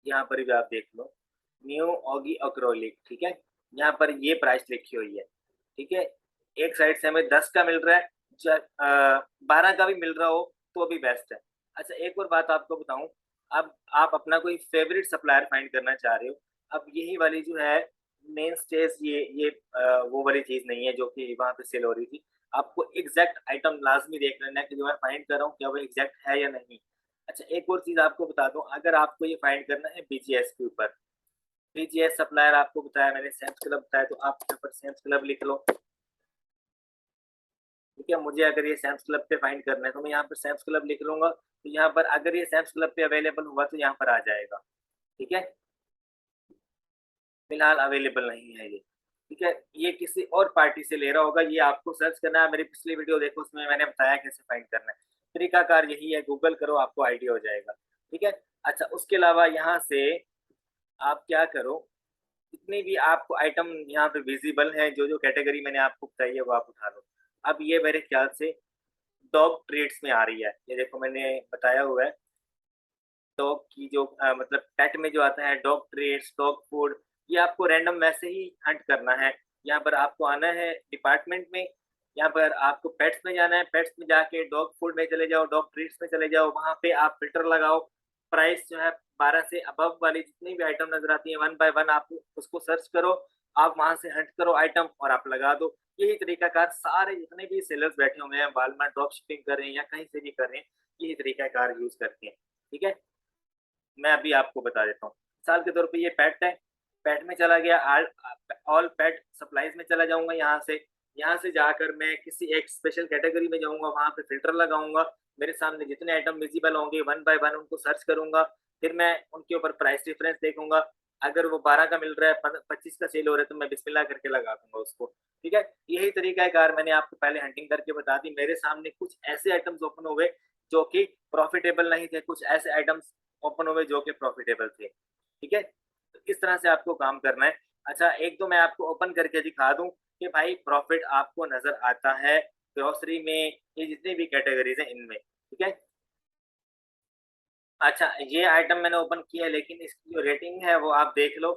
यहाँ पर भी आप देख लो, न्यू ऑगी एक्रिलिक, ठीक है? यहाँ पर ये प्राइस लिखी हुई है, ठीक है? एक साइड से हमें 10 का मिल रहा है, 12 का भी मिल रहा हो तो भी बेस्ट है। अच्छा, एक और बात आपको बताऊँ, अब आप अपना कोई फ़ेवरेट सप्लायर फाइंड करना चाह रहे हो, अब यही वाली जो है मेनस्टेज, ये वो वाली चीज़ नहीं है जो कि वहाँ पे सेल हो रही थी। आपको एग्ज़ैक्ट आइटम लाज़मी देख लेना है कि जो मैं फाइंड कर रहा हूँ, क्या वो एग्ज़ैक्ट है या नहीं। अच्छा, एक और चीज़ आपको बता दूँ, अगर आपको ये फाइंड करना है बीजीएस के ऊपर, बीजीएस सप्लायर आपको बताया मैंने, सैम्स क्लब बताया, तो आप यहाँ पर सैम्स क्लब लिख लो, ठीक है? मुझे अगर ये सैम्स क्लब पे फाइंड करना है, तो मैं यहाँ पर सैम्स क्लब लिख लूँगा, तो यहाँ पर अगर ये सैम्स क्लब पे अवेलेबल हुआ, तो यहाँ पर आ जाएगा, ठीक है? फिलहाल अवेलेबल नहीं है ये, ठीक है? ये किसी और पार्टी से ले रहा होगा, ये आपको सर्च करना है, मेरी पिछली वीडियो देखो, उसमें मैंने बताया कैसे फाइंड करना है। तरीकाकार यही है, गूगल करो आपको आइडिया हो जाएगा, ठीक है? अच्छा, उसके अलावा यहाँ से आप क्या करो, जितनी भी आपको आइटम यहाँ पे विज़िबल हैं, जो-जो कैटेगरी मैंने आपको बताई है, वो आप उठा लो। अब ये मेरे ख्याल से डॉग ट्रीट्स में आ रही है। ये देखो मैंने बताया हुआ है डॉग की जो मतलब पेट में जो आता है डॉग ट्रीट्स, डॉग फूड, ये आपको रैंडम वैसे ही हंट करना है। यहाँ पर आपको आना है डिपार्टमेंट में, यहाँ पर आपको पेट्स में जाना है, पेट्स में जाके डॉग फूड में चले जाओ, डॉग ट्रीट्स में चले जाओ, वहाँ पे आप फ़िल्टर लगाओ। प्राइस जो है 12 से अबव वाली जितनी भी आइटम नज़र आती है, वन बाय वन आप उसको सर्च करो, आप वहाँ से हंट करो आइटम और आप लगा दो। यही तरीकाकार सारे जितने भी सेलर्स बैठे हुए हैं, वालमार्ट ड्रॉप शिपिंग कर रहे हैं या कहीं से भी कर रहे हैं, यही तरीकाकार यूज़ करते हैं। ठीक है? मैं अभी आपको बता देता हूँ। मिसाल के तौर पे ये पेट है, पेट में चला गया ऑल पेट सप्लाइज़ में चला जाऊँगा यहाँ से जाकर मैं किसी एक स्पेशल कैटेगरी में जाऊँगा, वहाँ पे फ़िल्टर लगाऊँगा, मेरे सामने जितने आइटम विज़िबल होंगे वन बाय वन उनको सर्च करूँगा, फिर मैं उनके ऊपर प्राइस डिफरेंस देखूँगा, अगर वो 12 का मिल रहा है, 25 का सेल हो रहा है तो मैं बिस्मिल्लाह करके लगा दूँगा उसको, ठीक है? यही तरीका-कार मैंने आपको पहले हंटिंग करके बता दी, मेरे सामने कुछ ऐसे आइटम्स ओपन हुए जो कि प्रॉफ़िटेबल नहीं थे, कुछ ऐसे आइटम्स ओपन हुए जो कि प्रॉफिटेबल थे, ठीक है? तो इस तरह से आपको काम करना है। अच्छा एक तो मैं आपको ओपन करके दिखा दूँ कि भाई प्रॉफिट आपको नज़र आता है ग्रोसरी में, ये जितनी भी कैटेगरीज़ हैं इनमें, ठीक है? अच्छा ये आइटम मैंने ओपन किया है लेकिन इसकी जो रेटिंग है वो आप देख लो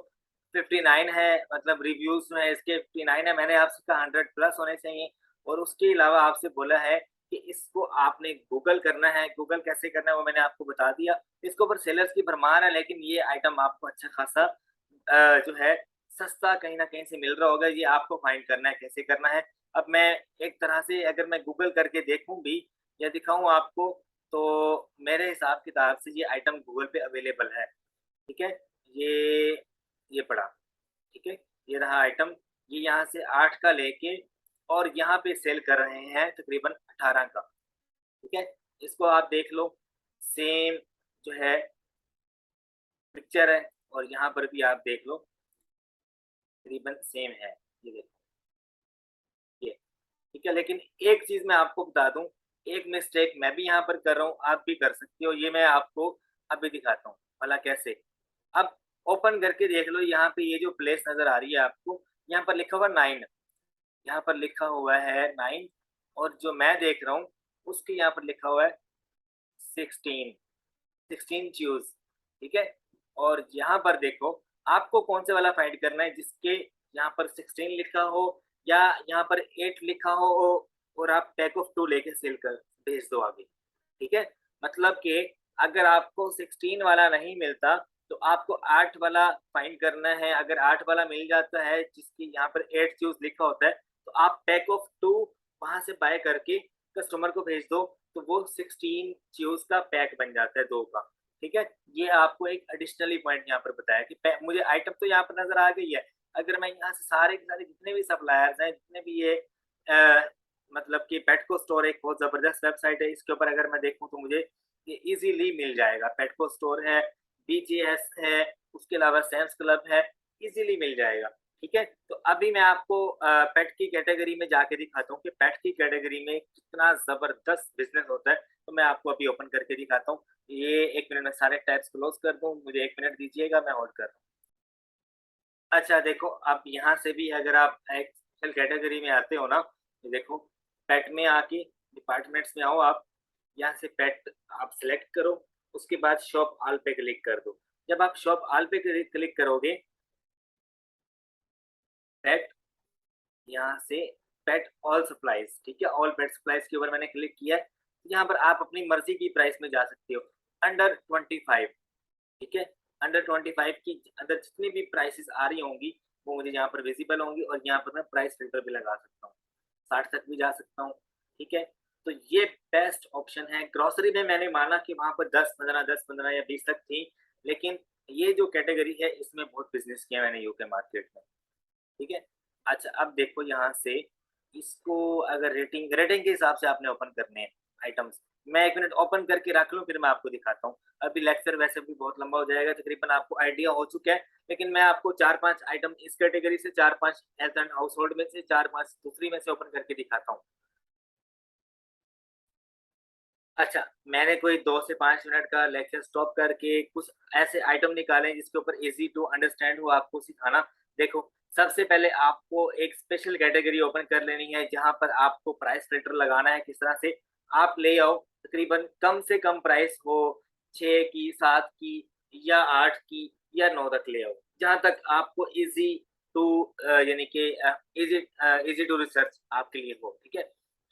59 है मतलब रिव्यूज़ में इसके 59 है, मैंने आपसे कहा 100 प्लस होने चाहिए और उसके अलावा आपसे बोला है कि इसको आपने गूगल करना है, गूगल कैसे करना है वो मैंने आपको बता दिया। इसके ऊपर सेलर्स की भरमार है लेकिन ये आइटम आपको अच्छा खासा जो है सस्ता कहीं न कहीं से मिल रहा होगा, ये आपको फाइंड करना है कैसे करना है। अब मैं एक तरह से अगर मैं गूगल करके देखूँ भी या दिखाऊँ आपको तो मेरे हिसाब-किताब से ये आइटम गूगल पे अवेलेबल है, ठीक है? ये ये पड़ा, ठीक है? ये रहा आइटम, ये यहाँ से 8 का लेके और यहाँ पे सेल कर रहे हैं तकरीबन 18 का, ठीक है? इसको आप देख लो, सेम जो है पिक्चर है और यहाँ पर भी आप देख लो, तकरीबन सेम है, ये देखो, ये, ठीक है? लेकिन एक चीज़ मैं आपको बता दूँ, एक मिस्टेक मैं भी यहाँ पर कर रहा हूँ, आप भी कर सकते हो, ये मैं आपको अभी दिखाता हूँ, भला कैसे? अब ओपन करके देख लो यहाँ पे ये जो प्लेस नज़र आ रही है आपको, यहाँ पर लिखा हुआ 9 यहाँ पर लिखा हुआ है 9 और जो मैं देख रहा हूँ, उसके यहाँ पर लिखा हुआ है 16 16 चूज़ ठीक है? और यहाँ पर देखो, आपको कौन-से वाला फाइंड करना है जिसके यहाँ पर 16 लिखा हो या यहाँ पर 8 लिखा हो और आप पैक ऑफ 2 लेके सेल कर भेज दो आगे, ठीक है? मतलब कि अगर आपको 16 वाला नहीं मिलता, तो आपको 8 वाला फाइंड करना है, अगर 8 वाला मिल जाता है जिसकी यहाँ पर 8 चूज़ लिखा होता है, तो आप पैक ऑफ 2 वहाँ से बाय करके कस्टमर को भेज दो, तो वो 16 चूज़ का पैक बन जाता है 2 का, ठीक है? ये आपको एक एडिशनली पॉइंट यहाँ पर बताया कि पै मुझे आइटम तो यहाँ पर नज़र आ गई है, अगर मैं यहाँ से सारे के सारे जितने भी सप्लायर्स हैं, जितने भी ये मतलब कि पेटको स्टोर एक बहुत ज़बरदस्त वेबसाइट है, इसके ऊपर अगर मैं देखूँ तो मुझे ये ईज़िली मिल जाएगा। पेटको स्टोर है, बीजेएस है, उसके अलावा सैम्स क्लब है, ईज़िली मिल जाएगा, ठीक है? तो अभी मैं आपको पेट की कैटेगरी में जाके दिखाता हूँ कि पेट की कैटेगरी में कितना ज़बरदस्त बिज़नेस होता है, तो मैं आपको अभी ओपन करके दिखाता हूँ। ये 1 मिनट में सारे टैब्स क्लोज़ कर दूँ, मुझे 1 मिनट दीजिएगा, मैं होल्ड कर रहा हूँ। अच्छा देखो, आप यहाँ से भी अगर आप एक्सेल कैटेगरी में आते हो ना, ये देखो पेट में आके डिपार्टमेंट्स में आओ आप, यहाँ से पेट आप सेलेक्ट करो, उसके बाद शॉप ऑल पे क्लिक कर दो। जब आप शॉप ऑल पे क्लिक करोगे, पेट यहाँ से पेट ऑल सप्लाइज़ ठीक है? ऑल पेट सप्लाइज़ के ऊपर मैंने क्लिक किया है, यहाँ पर आप अपनी मर्ज़ी की प्राइस में जा सकते हो, अंडर 25 ठीक है? अंडर 25 की अंदर जितनी भी प्राइसेज़ आ रही होंगी, वो मुझे यहाँ पर विज़िबल होंगी और यहाँ पर मैं प्राइस फ़िल्टर भी लगा सकता हूँ। 60 तक भी जा सकता हूँ, ठीक है? तो ये बेस्ट ऑप्शन है। ग्रोसरी में मैंने माना कि वहाँ पर 10-15 या 20 तक थी, लेकिन ये जो कैटेगरी है, इसमें बहुत बिज़नेस किया मैंने यूके मार्केट में, ठीक है? अच्छा, अब देखो यहाँ से इसको अगर रेटिंग रेटिंग के हिसाब से आपने ओपन करने हैं आइटम्स। मैं 1 मिनट ओपन करके रख लूँ, फिर मैं आपको दिखाता हूँ। अभी लेक्चर वैसे भी बहुत लंबा हो जाएगा, तकरीबन आपको आइडिया हो चुका है, लेकिन मैं आपको 4-5 आइटम इस कैटेगरी से, 4-5 हेल्थ एंड हाउसहोल्ड में से, 4-5 दूसरी में से ओपन करके दिखाता हूँ। अच्छा, मैंने कोई 2 से 5 मिनट का लेक्चर स्टॉप करके कुछ ऐसे आइटम निकाले जिसके ऊपर ईज़ी टू अंडरस्टैंड हो आपको सिखाना। देखो, सबसे पहले आपको एक स्पेशल कैटेगरी ओपन कर लेनी है जहाँ पर आपको प्राइस फ़िल्टर लगाना है किस तरह से। आप ले आओ, तकरीबन कम से कम प्राइस हो 6 की, 7 की या 8 की या 9 तक ले आओ, जहाँ तक आपको ईज़ी टू यानी कि ईज़ी टू रिसर्च आपके लिए हो, ठीक है?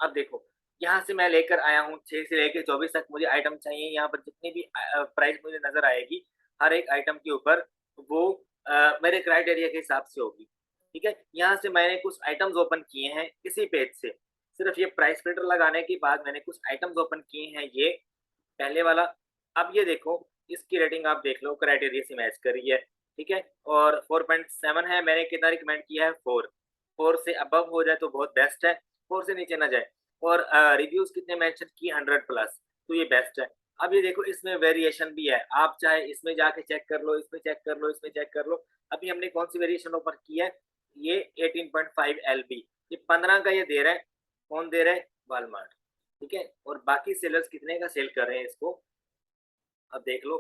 अब देखो, यहाँ से मैं लेकर आया हूँ 6 से लेके 24 तक मुझे आइटम चाहिए, यहाँ पर जितनी भी प्राइस मुझे नज़र आएगी, हर एक आइटम के ऊपर वो मेरे क्राइटेरिया के हिसाब से होगी, ठीक है? यहाँ से मैंने कुछ आइटम्स ओपन किए हैं इसी पेज से, सिर्फ़ ये प्राइस फ़िल्टर लगाने के बाद मैंने कुछ आइटम्स ओपन किए हैं ये पहले वाला, अब ये देखो इसकी रेटिंग आप देख लो क्राइटेरिया से मैच कर रही है, ठीक है? और 4.7 है, मैंने कितना रिकमेंड किया है 4, 4 से अबव हो जाए तो बहुत बेस्ट है, 4 से नीचे ना जाए और रिव्यूज़ कितने मेंशन किए 100 प्लस तो ये बेस्ट है। अब ये देखो इसमें वेरिएशन भी है, आप चाहे इसमें जाके चेक कर लो, इसमें चेक कर लो, इसमें चेक कर लो। अभी हमने कौन-सी वेरिएशन ओपन की है, ये 18.5 एलबी, ये 15 का ये दे रहा है, कौन दे रहा है? वॉलमार्ट, ठीक है? और बाकी सेलर्स कितने का सेल कर रहे हैं इसको, अब देख लो,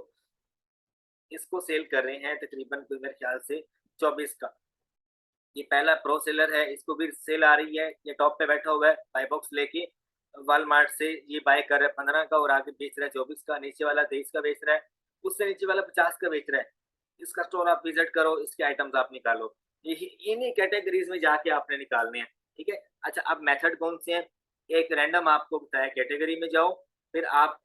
इसको सेल कर रहे हैं तकरीबन कोई मेरे ख्याल से 24 का। ये पहला प्रो सेलर है, इसको भी सेल आ रही है, ये टॉप पे बैठा हुआ है, बाय बॉक्स लेके वॉलमार्ट से ये बाय कर रहा है 15 का और आगे बेच रहा है 24 का, नीचे वाला 23 का बेच रहा है, उससे नीचे वाला 50 का बेच रहा है। इसका स्टोर आप विज़िट करो, इसके आइटम्स आप निकालो। यही इन्हीं कैटेगरीज़ में जाके आपने निकालने हैं, ठीक है? अच्छा, अब मेथड कौन से हैं? एक रैंडम आपको बताया कैटेगरी में जाओ, फिर आप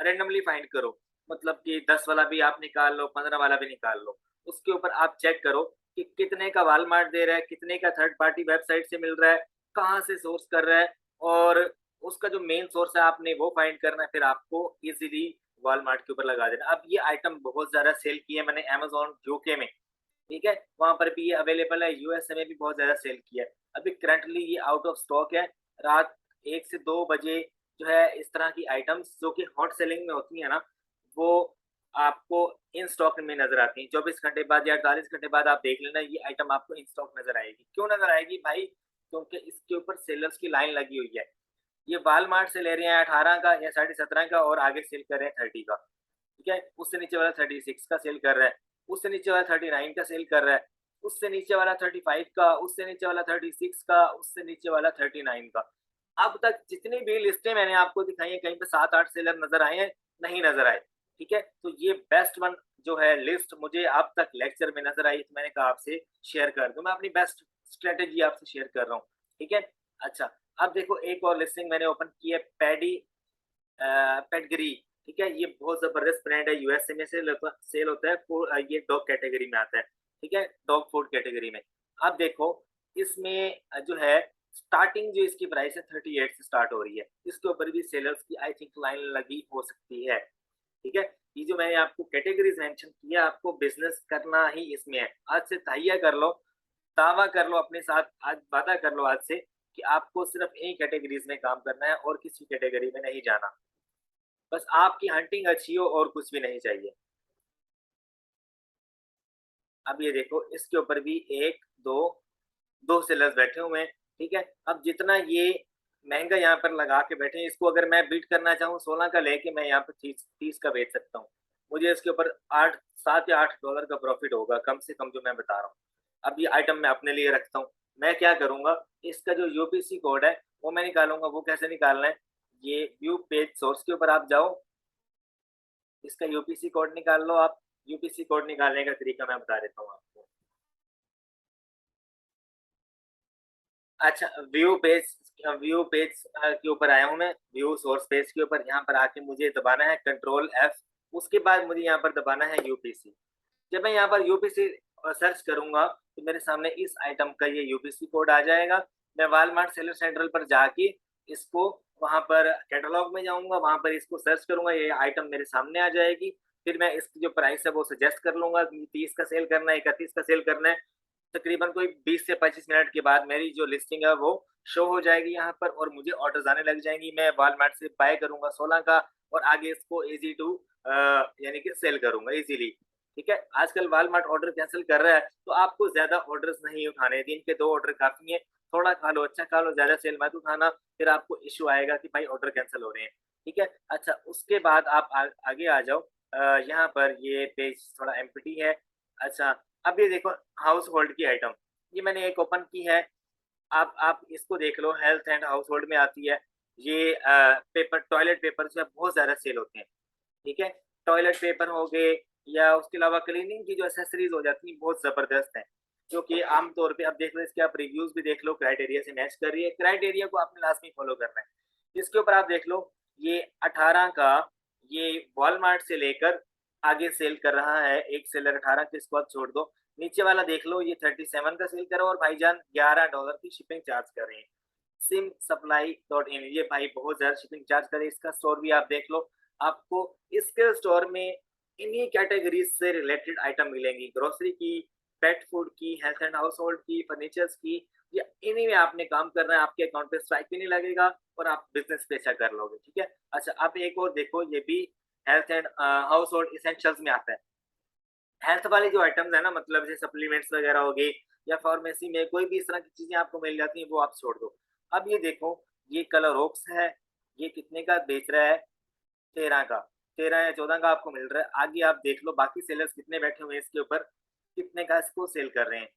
रैंडमली फाइंड करो, मतलब कि 10 वाला भी आप निकाल लो, 15 वाला भी निकाल लो। उसके ऊपर आप चेक करो कि कितने का वॉलमार्ट दे रहा है, कितने का थर्ड पार्टी वेबसाइट से मिल रहा है, कहाँ से सोर्स कर रहा है और उसका जो मेन सोर्स है आपने वो फाइंड करना है, फिर आपको इज़िली वॉलमार्ट के ऊपर लगा देना। अब ये आइटम बहुत ज़्यादा सेल किए मैंने अमेज़न यूके में, ठीक है? वहाँ पर भी ये अवेलेबल है, यूएसए में भी बहुत ज़्यादा सेल किया है। अभी करंटली ये आउट ऑफ स्टॉक है, रात 1 से 2 बजे जो है इस तरह की आइटम्स जो कि हॉट सेलिंग में होती है ना, वो आपको इन स्टॉक में नज़र आती हैं। 24 घंटे बाद या 48 घंटे बाद आप देख लेना ये आइटम आपको इन स्टॉक नज़र आएगी। क्यों नज़र आएगी भाई? क्योंकि इसके ऊपर सेलर्स की लाइन लगी हुई है। ये वॉलमार्ट से ले रहे हैं 18 का या 17.5 का और आगे सेल कर रहे हैं 30 का, ठीक है? उससे नीचे वाला 36 का सेल कर रहा है, उससे नीचे वाला 39 का सेल कर रहा है, उससे नीचे वाला 35 का, उससे नीचे वाला 36 का, उससे नीचे वाला 39 का। अब तक जितनी भी लिस्टें मैंने आपको दिखाई हैं, कहीं पे 7-8 सेलर नज़र आए हैं? नहीं नज़र आए, ठीक है? तो ये बेस्ट वन जो है लिस्ट मुझे अब तक लेक्चर में नज़र आई, तो मैंने कहा आपसे शेयर कर दूँ। मैं अपनी बेस्ट स्ट्रैटेजी आपसे शेयर कर रहा हूँ, ठीक है? अच्छा, अब देखो एक और लिस्टिंग मैंने ओपन की है पेडिग्री, ठीक है? ये बहुत ज़बरदस्त ब्रांड है, यूएसए में सेल होता है, ये डॉग कैटेगरी में आता है, ठीक है? डॉग फूड कैटेगरी में। अब देखो इसमें जो है स्टार्टिंग जो इसकी प्राइस है 38 से स्टार्ट हो रही है। इसके ऊपर भी सेलर्स की आई थिंक लाइन लगी हो सकती है, ठीक है? ये जो मैंने आपको कैटेगरीज़ मेंशन किया, आपको बिज़नेस करना ही इसमें है। आज से तहैया कर लो, दावा कर लो अपने साथ, आज वादा कर लो आज से कि आपको सिर्फ़ इन्हीं कैटेगरीज़ में काम करना है और किसी कैटेगरी में नहीं जाना। बस आपकी हंटिंग अच्छी हो और कुछ भी नहीं चाहिए। अब ये देखो इसके ऊपर भी 1, 2, 2 सेलर्स बैठे हुए हैं, ठीक है? अब जितना ये महँगा यहाँ पर लगा के बैठे हैं, इसको अगर मैं बीट करना चाहूँ 16 का लेके मैं यहाँ पे 30 का बेच सकता हूँ। मुझे इसके ऊपर 8 7 या $8 का प्रॉफ़िट होगा कम से कम जो मैं बता रहा हूँ। अब ये आइटम मैं अपने लिए रखता हूँ। मैं क्या करूँगा, इसका जो यूपीसी कोड है वो मैं निकालूँगा, वो कैसे निकालना है? ये व्यू पेज सोर्स के ऊपर आप जाओ, इसका यूपीसी कोड निकाल लो आप। यूपीसी कोड निकालने का तरीका मैं बता देता हूँ आपको। अच्छा, व्यू पेज के ऊपर आया हूँ मैं, व्यू सोर्स पेज के ऊपर, यहाँ पर आके मुझे दबाना है कंट्रोल F, उसके बाद मुझे यहाँ पर दबाना है यूपीसी। जब मैं यहाँ पर यूपीसी सर्च करूँगा, तो मेरे सामने इस आइटम का ये यूपीसी कोड आ जाएगा। मैं वॉलमार्ट सेलर सेंट्रल पर जाके इसको वहाँ पर कैटलॉग में जाऊँगा, वहाँ पर इसको सर्च करूँगा, ये आइटम मेरे सामने आ जाएगी। फिर मैं इसकी जो प्राइस है वो सजेस्ट कर लूँगा कि 30 का सेल करना है, 31 का सेल करना है। तकरीबन कोई 20 से 25 मिनट के बाद मेरी जो लिस्टिंग है वो शो हो जाएगी यहाँ पर और मुझे ऑर्डर्स आने लग जाएँगी। मैं वॉलमार्ट से बाय करूँगा 16 का और आगे इसको ईज़ी टू यानी कि सेल करूँगा ईज़िली, ठीक है? आजकल वॉलमार्ट ऑर्डर कैंसल कर रहा है, तो आपको ज़्यादा ऑर्डर्स नहीं उठाने, दिन के 2 ऑर्डर काफ़ी हैं। थोड़ा खा लो, अच्छा खा लो, ज़्यादा सेल मत उठाना, फिर आपको इश्यू आएगा कि भाई ऑर्डर कैंसल हो रहे हैं, ठीक है? अच्छा, उसके बाद आप आगे आ जाओ। यहाँ पर ये पेज थोड़ा एम्प्टी है। अच्छा, अब ये देखो हाउस होल्ड की आइटम, ये मैंने एक ओपन की है। आप इसको देख लो, हेल्थ एंड हाउस होल्ड में आती है। ये पेपर, टॉयलेट पेपर जो है बहुत ज़्यादा सेल होते हैं, ठीक है? टॉयलेट पेपर हो गए या उसके अलावा क्लीनिंग की जो एक्सेसरीज़ हो जाती हैं बहुत ज़बरदस्त हैं, जो कि आम तौर पे आप देख लो, इसके आप रिव्यूज़ भी देख लो, क्राइटेरिया से मैच कर रही है, क्राइटेरिया को आपने लाज़मी फ़ॉलो करना है। इसके ऊपर आप देख लो, ये 18 का ये वॉलमार्ट से लेकर आगे सेल कर रहा है, एक सेलर 18 के, इसको आप छोड़ दो। नीचे वाला देख लो, ये 37 का सेल कर रहा है और भाईजान $11 की शिपिंग चार्ज कर रहे हैं। सिम सप्लाई डॉट इन, ये भाई बहुत ज़्यादा शिपिंग चार्ज करे। इसका स्टोर भी आप देख लो, आपको इसके स्टोर में इन्हीं कैटेगरीज़ से रिलेटेड आइटम मिलेंगी, ग्रोसरी की, पेट फूड की, हेल्थ एंड हाउस होल्ड की, फर्नीचर्स की, या इन्हीं में आपने काम करना है, आपके अकाउंट पे स्ट्राइक भी नहीं लगेगा और आप बिज़नेस भी अच्छा कर लोगे, ठीक है? अच्छा, अब एक और देखो, ये भी health and house hold essentials में आता है। हेल्थ वाली जो आइटम्स है ना, मतलब जैसे सप्लीमेंट्स वगैरह हो गए या फार्मेसी में कोई भी इस तरह की चीज़ें आपको मिल जाती हैं, वो आप छोड़ दो। अब ये देखो, ये कलरऑक्स है, ये कितने का बेच रहा है? 13 का, 13 या 14 का आपको मिल रहा है। आगे आप देख लो बाकी सेलर्स कितने बैठे हुए हैं इसके ऊपर, कितने का इसको सेल कर रहे हैं।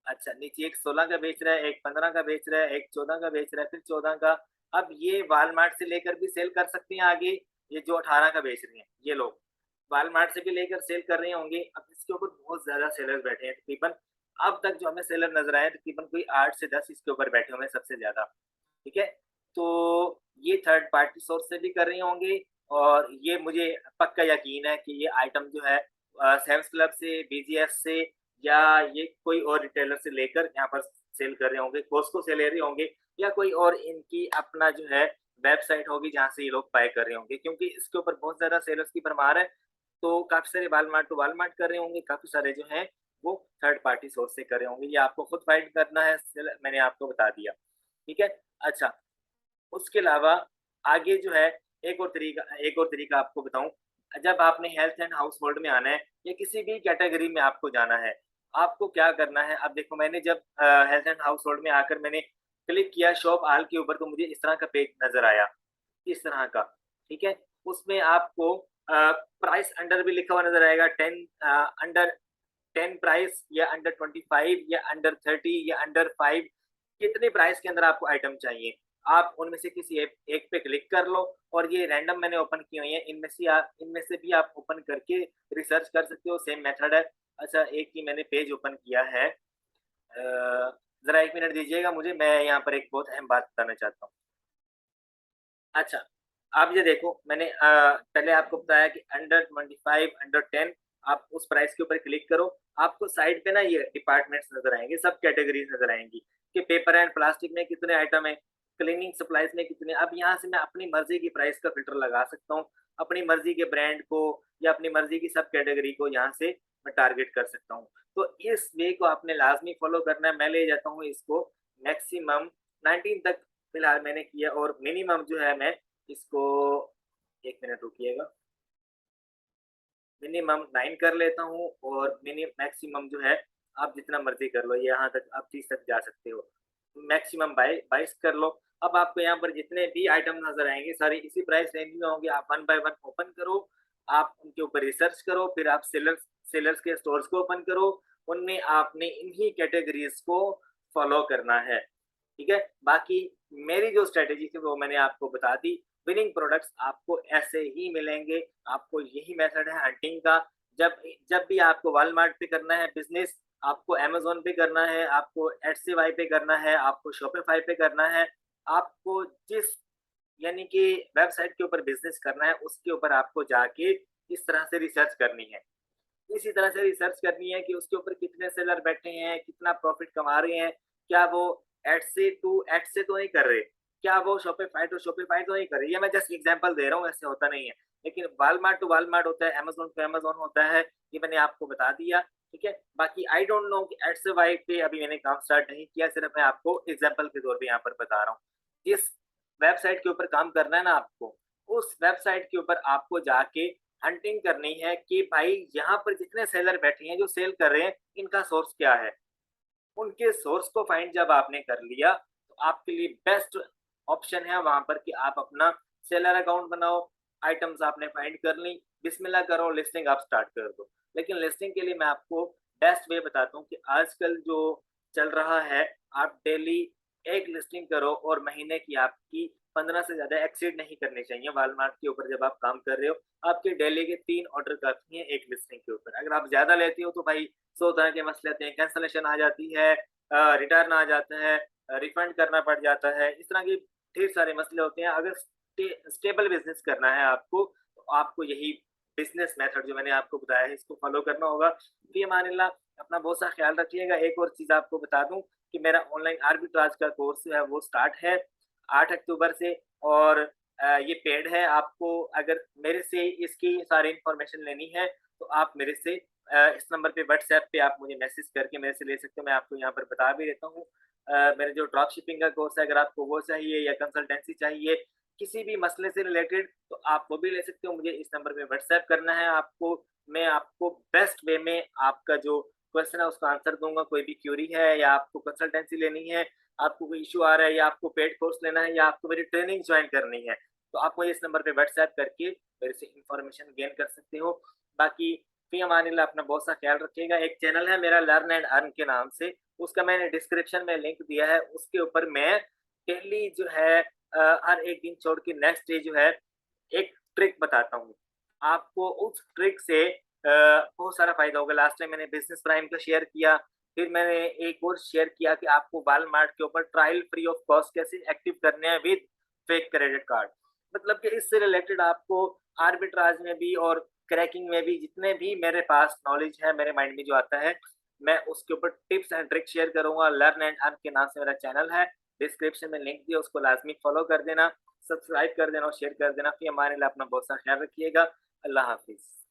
अच्छा, नीचे एक 16 का बेच रहा है, एक 15 का बेच रहा है, एक 14 का बेच रहा है, फिर 14 का। अब ये वॉलमार्ट से लेकर भी सेल कर सकते हैं आगे, ये जो 18 का बेच रहे हैं, ये लोग। वॉलमार्ट से भी लेकर सेल कर रहे होंगे। अब इसके ऊपर बहुत ज़्यादा सेलर्स बैठे हैं तकरीबन, अब तक जो हमें सेलर नज़र आए हैं तकरीबन कोई 8 से 10 इसके ऊपर बैठे हुए हैं सबसे ज़्यादा, ठीक है? तो ये थर्ड पार्टी सोर्स से भी कर रहे होंगे और ये मुझे पक्का यकीन है कि ये आइटम जो है सैम्स क्लब से, बीजीएस से या ये कोई और रिटेलर से लेकर यहाँ पर सेल कर रहे होंगे, कॉस्को से ले रहे होंगे या कोई और इनकी अपना जो है वेबसाइट होगी जहाँ से ये लोग बाय कर रहे होंगे, क्योंकि इसके ऊपर बहुत ज़्यादा सेलर्स की भरमार है। तो काफ़ी सारे वॉलमार्ट टू वॉलमार्ट कर रहे होंगे, काफ़ी सारे जो हैं वो थर्ड पार्टी सोर्स से कर रहे होंगे। ये आपको खुद फाइंड करना है, सेल मैंने आपको बता दिया, ठीक है? अच्छा, उसके अलावा आगे जो है एक और तरीका आपको बताऊँ, जब आपने हेल्थ एंड हाउसहोल्ड में आना है या किसी भी कैटेगरी में आपको जाना है, आपको क्या करना है? अब देखो, मैंने जब हेल्थ एंड हाउसहोल्ड में आकर मैंने क्लिक किया शॉप ऑल के ऊपर, तो मुझे इस तरह का पेज नज़र आया, इस तरह का, ठीक है? उसमें आपको प्राइस अंडर भी लिखा हुआ नज़र आएगा, 10 अंडर 10 प्राइस या अंडर 25 या अंडर 30 या अंडर 5, कितने प्राइस के अंदर आपको आइटम चाहिए। आप उनमें से किसी एक पे क्लिक कर लो और ये रैंडम मैंने ओपन की हुई है, इनमें से भी आप ओपन करके रिसर्च कर सकते हो, सेम मेथड है। अच्छा, एक ही मैंने पेज ओपन किया है, ज़रा 1 मिनट दीजिएगा मुझे, मैं यहाँ पर एक बहुत अहम बात बताना चाहता हूँ। अच्छा, आप ये देखो, मैंने पहले आपको बताया कि अंडर 25, अंडर 10, आप उस प्राइस के ऊपर क्लिक करो, आपको साइड पे ना ये डिपार्टमेंट्स नज़र आएँगे, सब कैटेगरीज़ नज़र आएँगी कि पेपर एंड प्लास्टिक में कितने आइटम हैं, क्लीनिंग सप्लाइज़ में कितने। अब यहाँ से मैं अपनी मर्ज़ी की प्राइस का फ़िल्टर लगा सकता हूँ, अपनी मर्ज़ी के ब्रांड को या अपनी मर्ज़ी की सब कैटेगरी को यहाँ से मैं टारगेट कर सकता हूँ। तो इस वे को आपने लाज़मी फ़ॉलो करना है। मैं ले जाता हूँ इसको मैक्सिमम 19 तक फिलहाल मैंने किया और मिनिमम जो है मैं इसको, 1 मिनट रुकिएगा, मिनिमम 9 कर लेता हूँ और मैक्सिमम जो है आप जितना मर्ज़ी कर लो, यहाँ तक आप 30 तक जा सकते हो। मैक्सिमम 22 कर लो। अब आपको यहाँ पर जितने भी आइटम नज़र आएँगे सारे इसी प्राइस रेंज में होंगे, आप वन बाय वन ओपन करो, आप उनके ऊपर रिसर्च करो, फिर आप सेलर्स के स्टोर्स को ओपन करो, उनमें आपने इन्हीं कैटेगरीज़ को फ़ॉलो करना है, ठीक है? बाकी मेरी जो स्ट्रैटेजी थी वो मैंने आपको बता दी। विनिंग प्रोडक्ट्स आपको ऐसे ही मिलेंगे, आपको यही मेथड है हंटिंग का। जब जब भी आपको वॉलमार्ट पे करना है बिज़नेस, आपको अमेज़न पे करना है, आपको एटसीवाई पे करना है, आपको शॉपिफ़ाई पे करना है, आपको जिस यानी कि वेबसाइट के ऊपर बिज़नेस करना है, उसके ऊपर आपको जाके इस तरह से रिसर्च करनी है। इसी तरह से रिसर्च करनी है कि उसके ऊपर कितने सेलर बैठे हैं, कितना प्रॉफ़िट कमा रहे हैं, क्या वो एड से तो नहीं कर रहे, क्या वो शॉपिफ़ाई टू शॉपिफ़ाई तो नहीं कर रहे। ये मैं जस्ट एग्ज़ाम्पल दे रहा हूँ, ऐसे होता नहीं है। लेकिन वॉलमार्ट टू वॉलमार्ट होता है, अमेज़न टू अमेज़न होता है, ये मैंने आपको बता दिया, ठीक है? बाकी आई डोंट नो कि एड से वाई पे अभी मैंने काम स्टार्ट नहीं किया, सिर्फ़ मैं आपको एग्ज़ाम्पल के तौर पे यहाँ पर बता रहा हूँ। जिस वेबसाइट के ऊपर काम करना है ना आपको, उस वेबसाइट के ऊपर आपको जाके हंटिंग करनी है कि भाई यहाँ पर जितने सेलर बैठे हैं जो सेल कर रहे हैं, इनका सोर्स क्या है। उनके सोर्स को फाइंड जब आपने कर लिया, तो आपके लिए बेस्ट ऑप्शन है वहां पर कि आप अपना सेलर अकाउंट बनाओ, आइटम्स आपने फाइंड कर ली, बिस्मिल्लाह करो, लिस्टिंग आप स्टार्ट कर दो। लेकिन लिस्टिंग के लिए मैं आपको बेस्ट वे बताता हूँ कि आजकल जो चल रहा है, आप डेली एक लिस्टिंग करो और महीने की आपकी 15 से ज़्यादा एक्सीड नहीं करनी चाहिए वॉलमार्ट के ऊपर जब आप काम कर रहे हो। आपके डेली के 3 ऑर्डर काफ़ी हैं एक लिस्टिंग के ऊपर। अगर आप ज़्यादा लेते हो तो भाई 100 तरह के मसले आते हैं, कैंसलेशन आ जाती है, रिटर्न आ जाता है, रिफंड करना पड़ जाता है। इस तरह के ढेर सारे मसले होते हैं। अगर स्टेबल बिज़नेस करना है आपको, तो आपको यही बिज़नेस मेथड जो मैंने आपको बताया है इसको फ़ॉलो करना होगा। फ़ी अमानिल्लाह, अपना बहुत सा ख़्याल रखिएगा। एक और चीज़ आपको बता दूँ कि मेरा ऑनलाइन आर्बिट्राज का कोर्स जो है वो स्टार्ट है 8 अक्टूबर से, और ये पेड है। आपको अगर मेरे से इसकी सारी इन्फॉर्मेशन लेनी है तो आप मेरे से इस नंबर पे व्हाट्सएप पे आप मुझे मैसेज करके मेरे से ले सकते हो। मैं आपको यहाँ पर बता भी देता हूँ। मेरा जो ड्रॉप शिपिंग का कोर्स है, अगर आपको वो चाहिए या कंसल्टेंसी चाहिए किसी भी मसले से रिलेटेड, तो आप वो भी ले सकते हो। मुझे इस नंबर पे व्हाट्सएप करना है आपको। मैं आपको बेस्ट वे में आपका जो क्वेश्चन है उसका आंसर दूँगा। कोई भी क्वेरी है या आपको कंसल्टेंसी लेनी है, आपको कोई इश्यू आ रहा है या आपको पेड कोर्स लेना है या आपको मेरी ट्रेनिंग जॉइन करनी है, तो आप मुझे इस नंबर पे व्हाट्सएप करके मेरे से इन्फॉर्मेशन गेन कर सकते हो। बाकी फ़ी अमानिल्लाह, अपना बहुत सा ख़्याल रखिएगा। एक चैनल है मेरा लर्न एंड अर्न के नाम से, उसका मैंने डिस्क्रिप्शन में लिंक दिया है। उसके ऊपर मैं डेली जो है हर एक दिन छोड़ के नेक्स्ट डे जो है एक ट्रिक बताता हूँ। आपको उस ट्रिक से बहुत सारा फ़ायदा होगा। लास्ट टाइम मैंने बिज़नेस प्राइम का शेयर किया, फिर मैंने एक और शेयर किया कि आपको वॉलमार्ट के ऊपर ट्रायल फ्री ऑफ कॉस्ट कैसे एक्टिव करने हैं विद फेक क्रेडिट कार्ड। मतलब कि इससे रिलेटेड आपको आर्बिट्राज में भी और क्रैकिंग में भी जितने भी मेरे पास नॉलेज है, मेरे माइंड में जो आता है, मैं उसके ऊपर टिप्स एंड ट्रिक्स शेयर करूँगा। लर्न एंड अर्न के नाम से मेरा चैनल है, डिस्क्रिप्शन में लिंक दिया, उसको लाज़मी फ़ॉलो कर देना, सब्सक्राइब कर देना और शेयर कर देना। फिर हमारे लिए अपना बहुत सा ख़्याल रखिएगा। अल्लाह हाफ़िज़।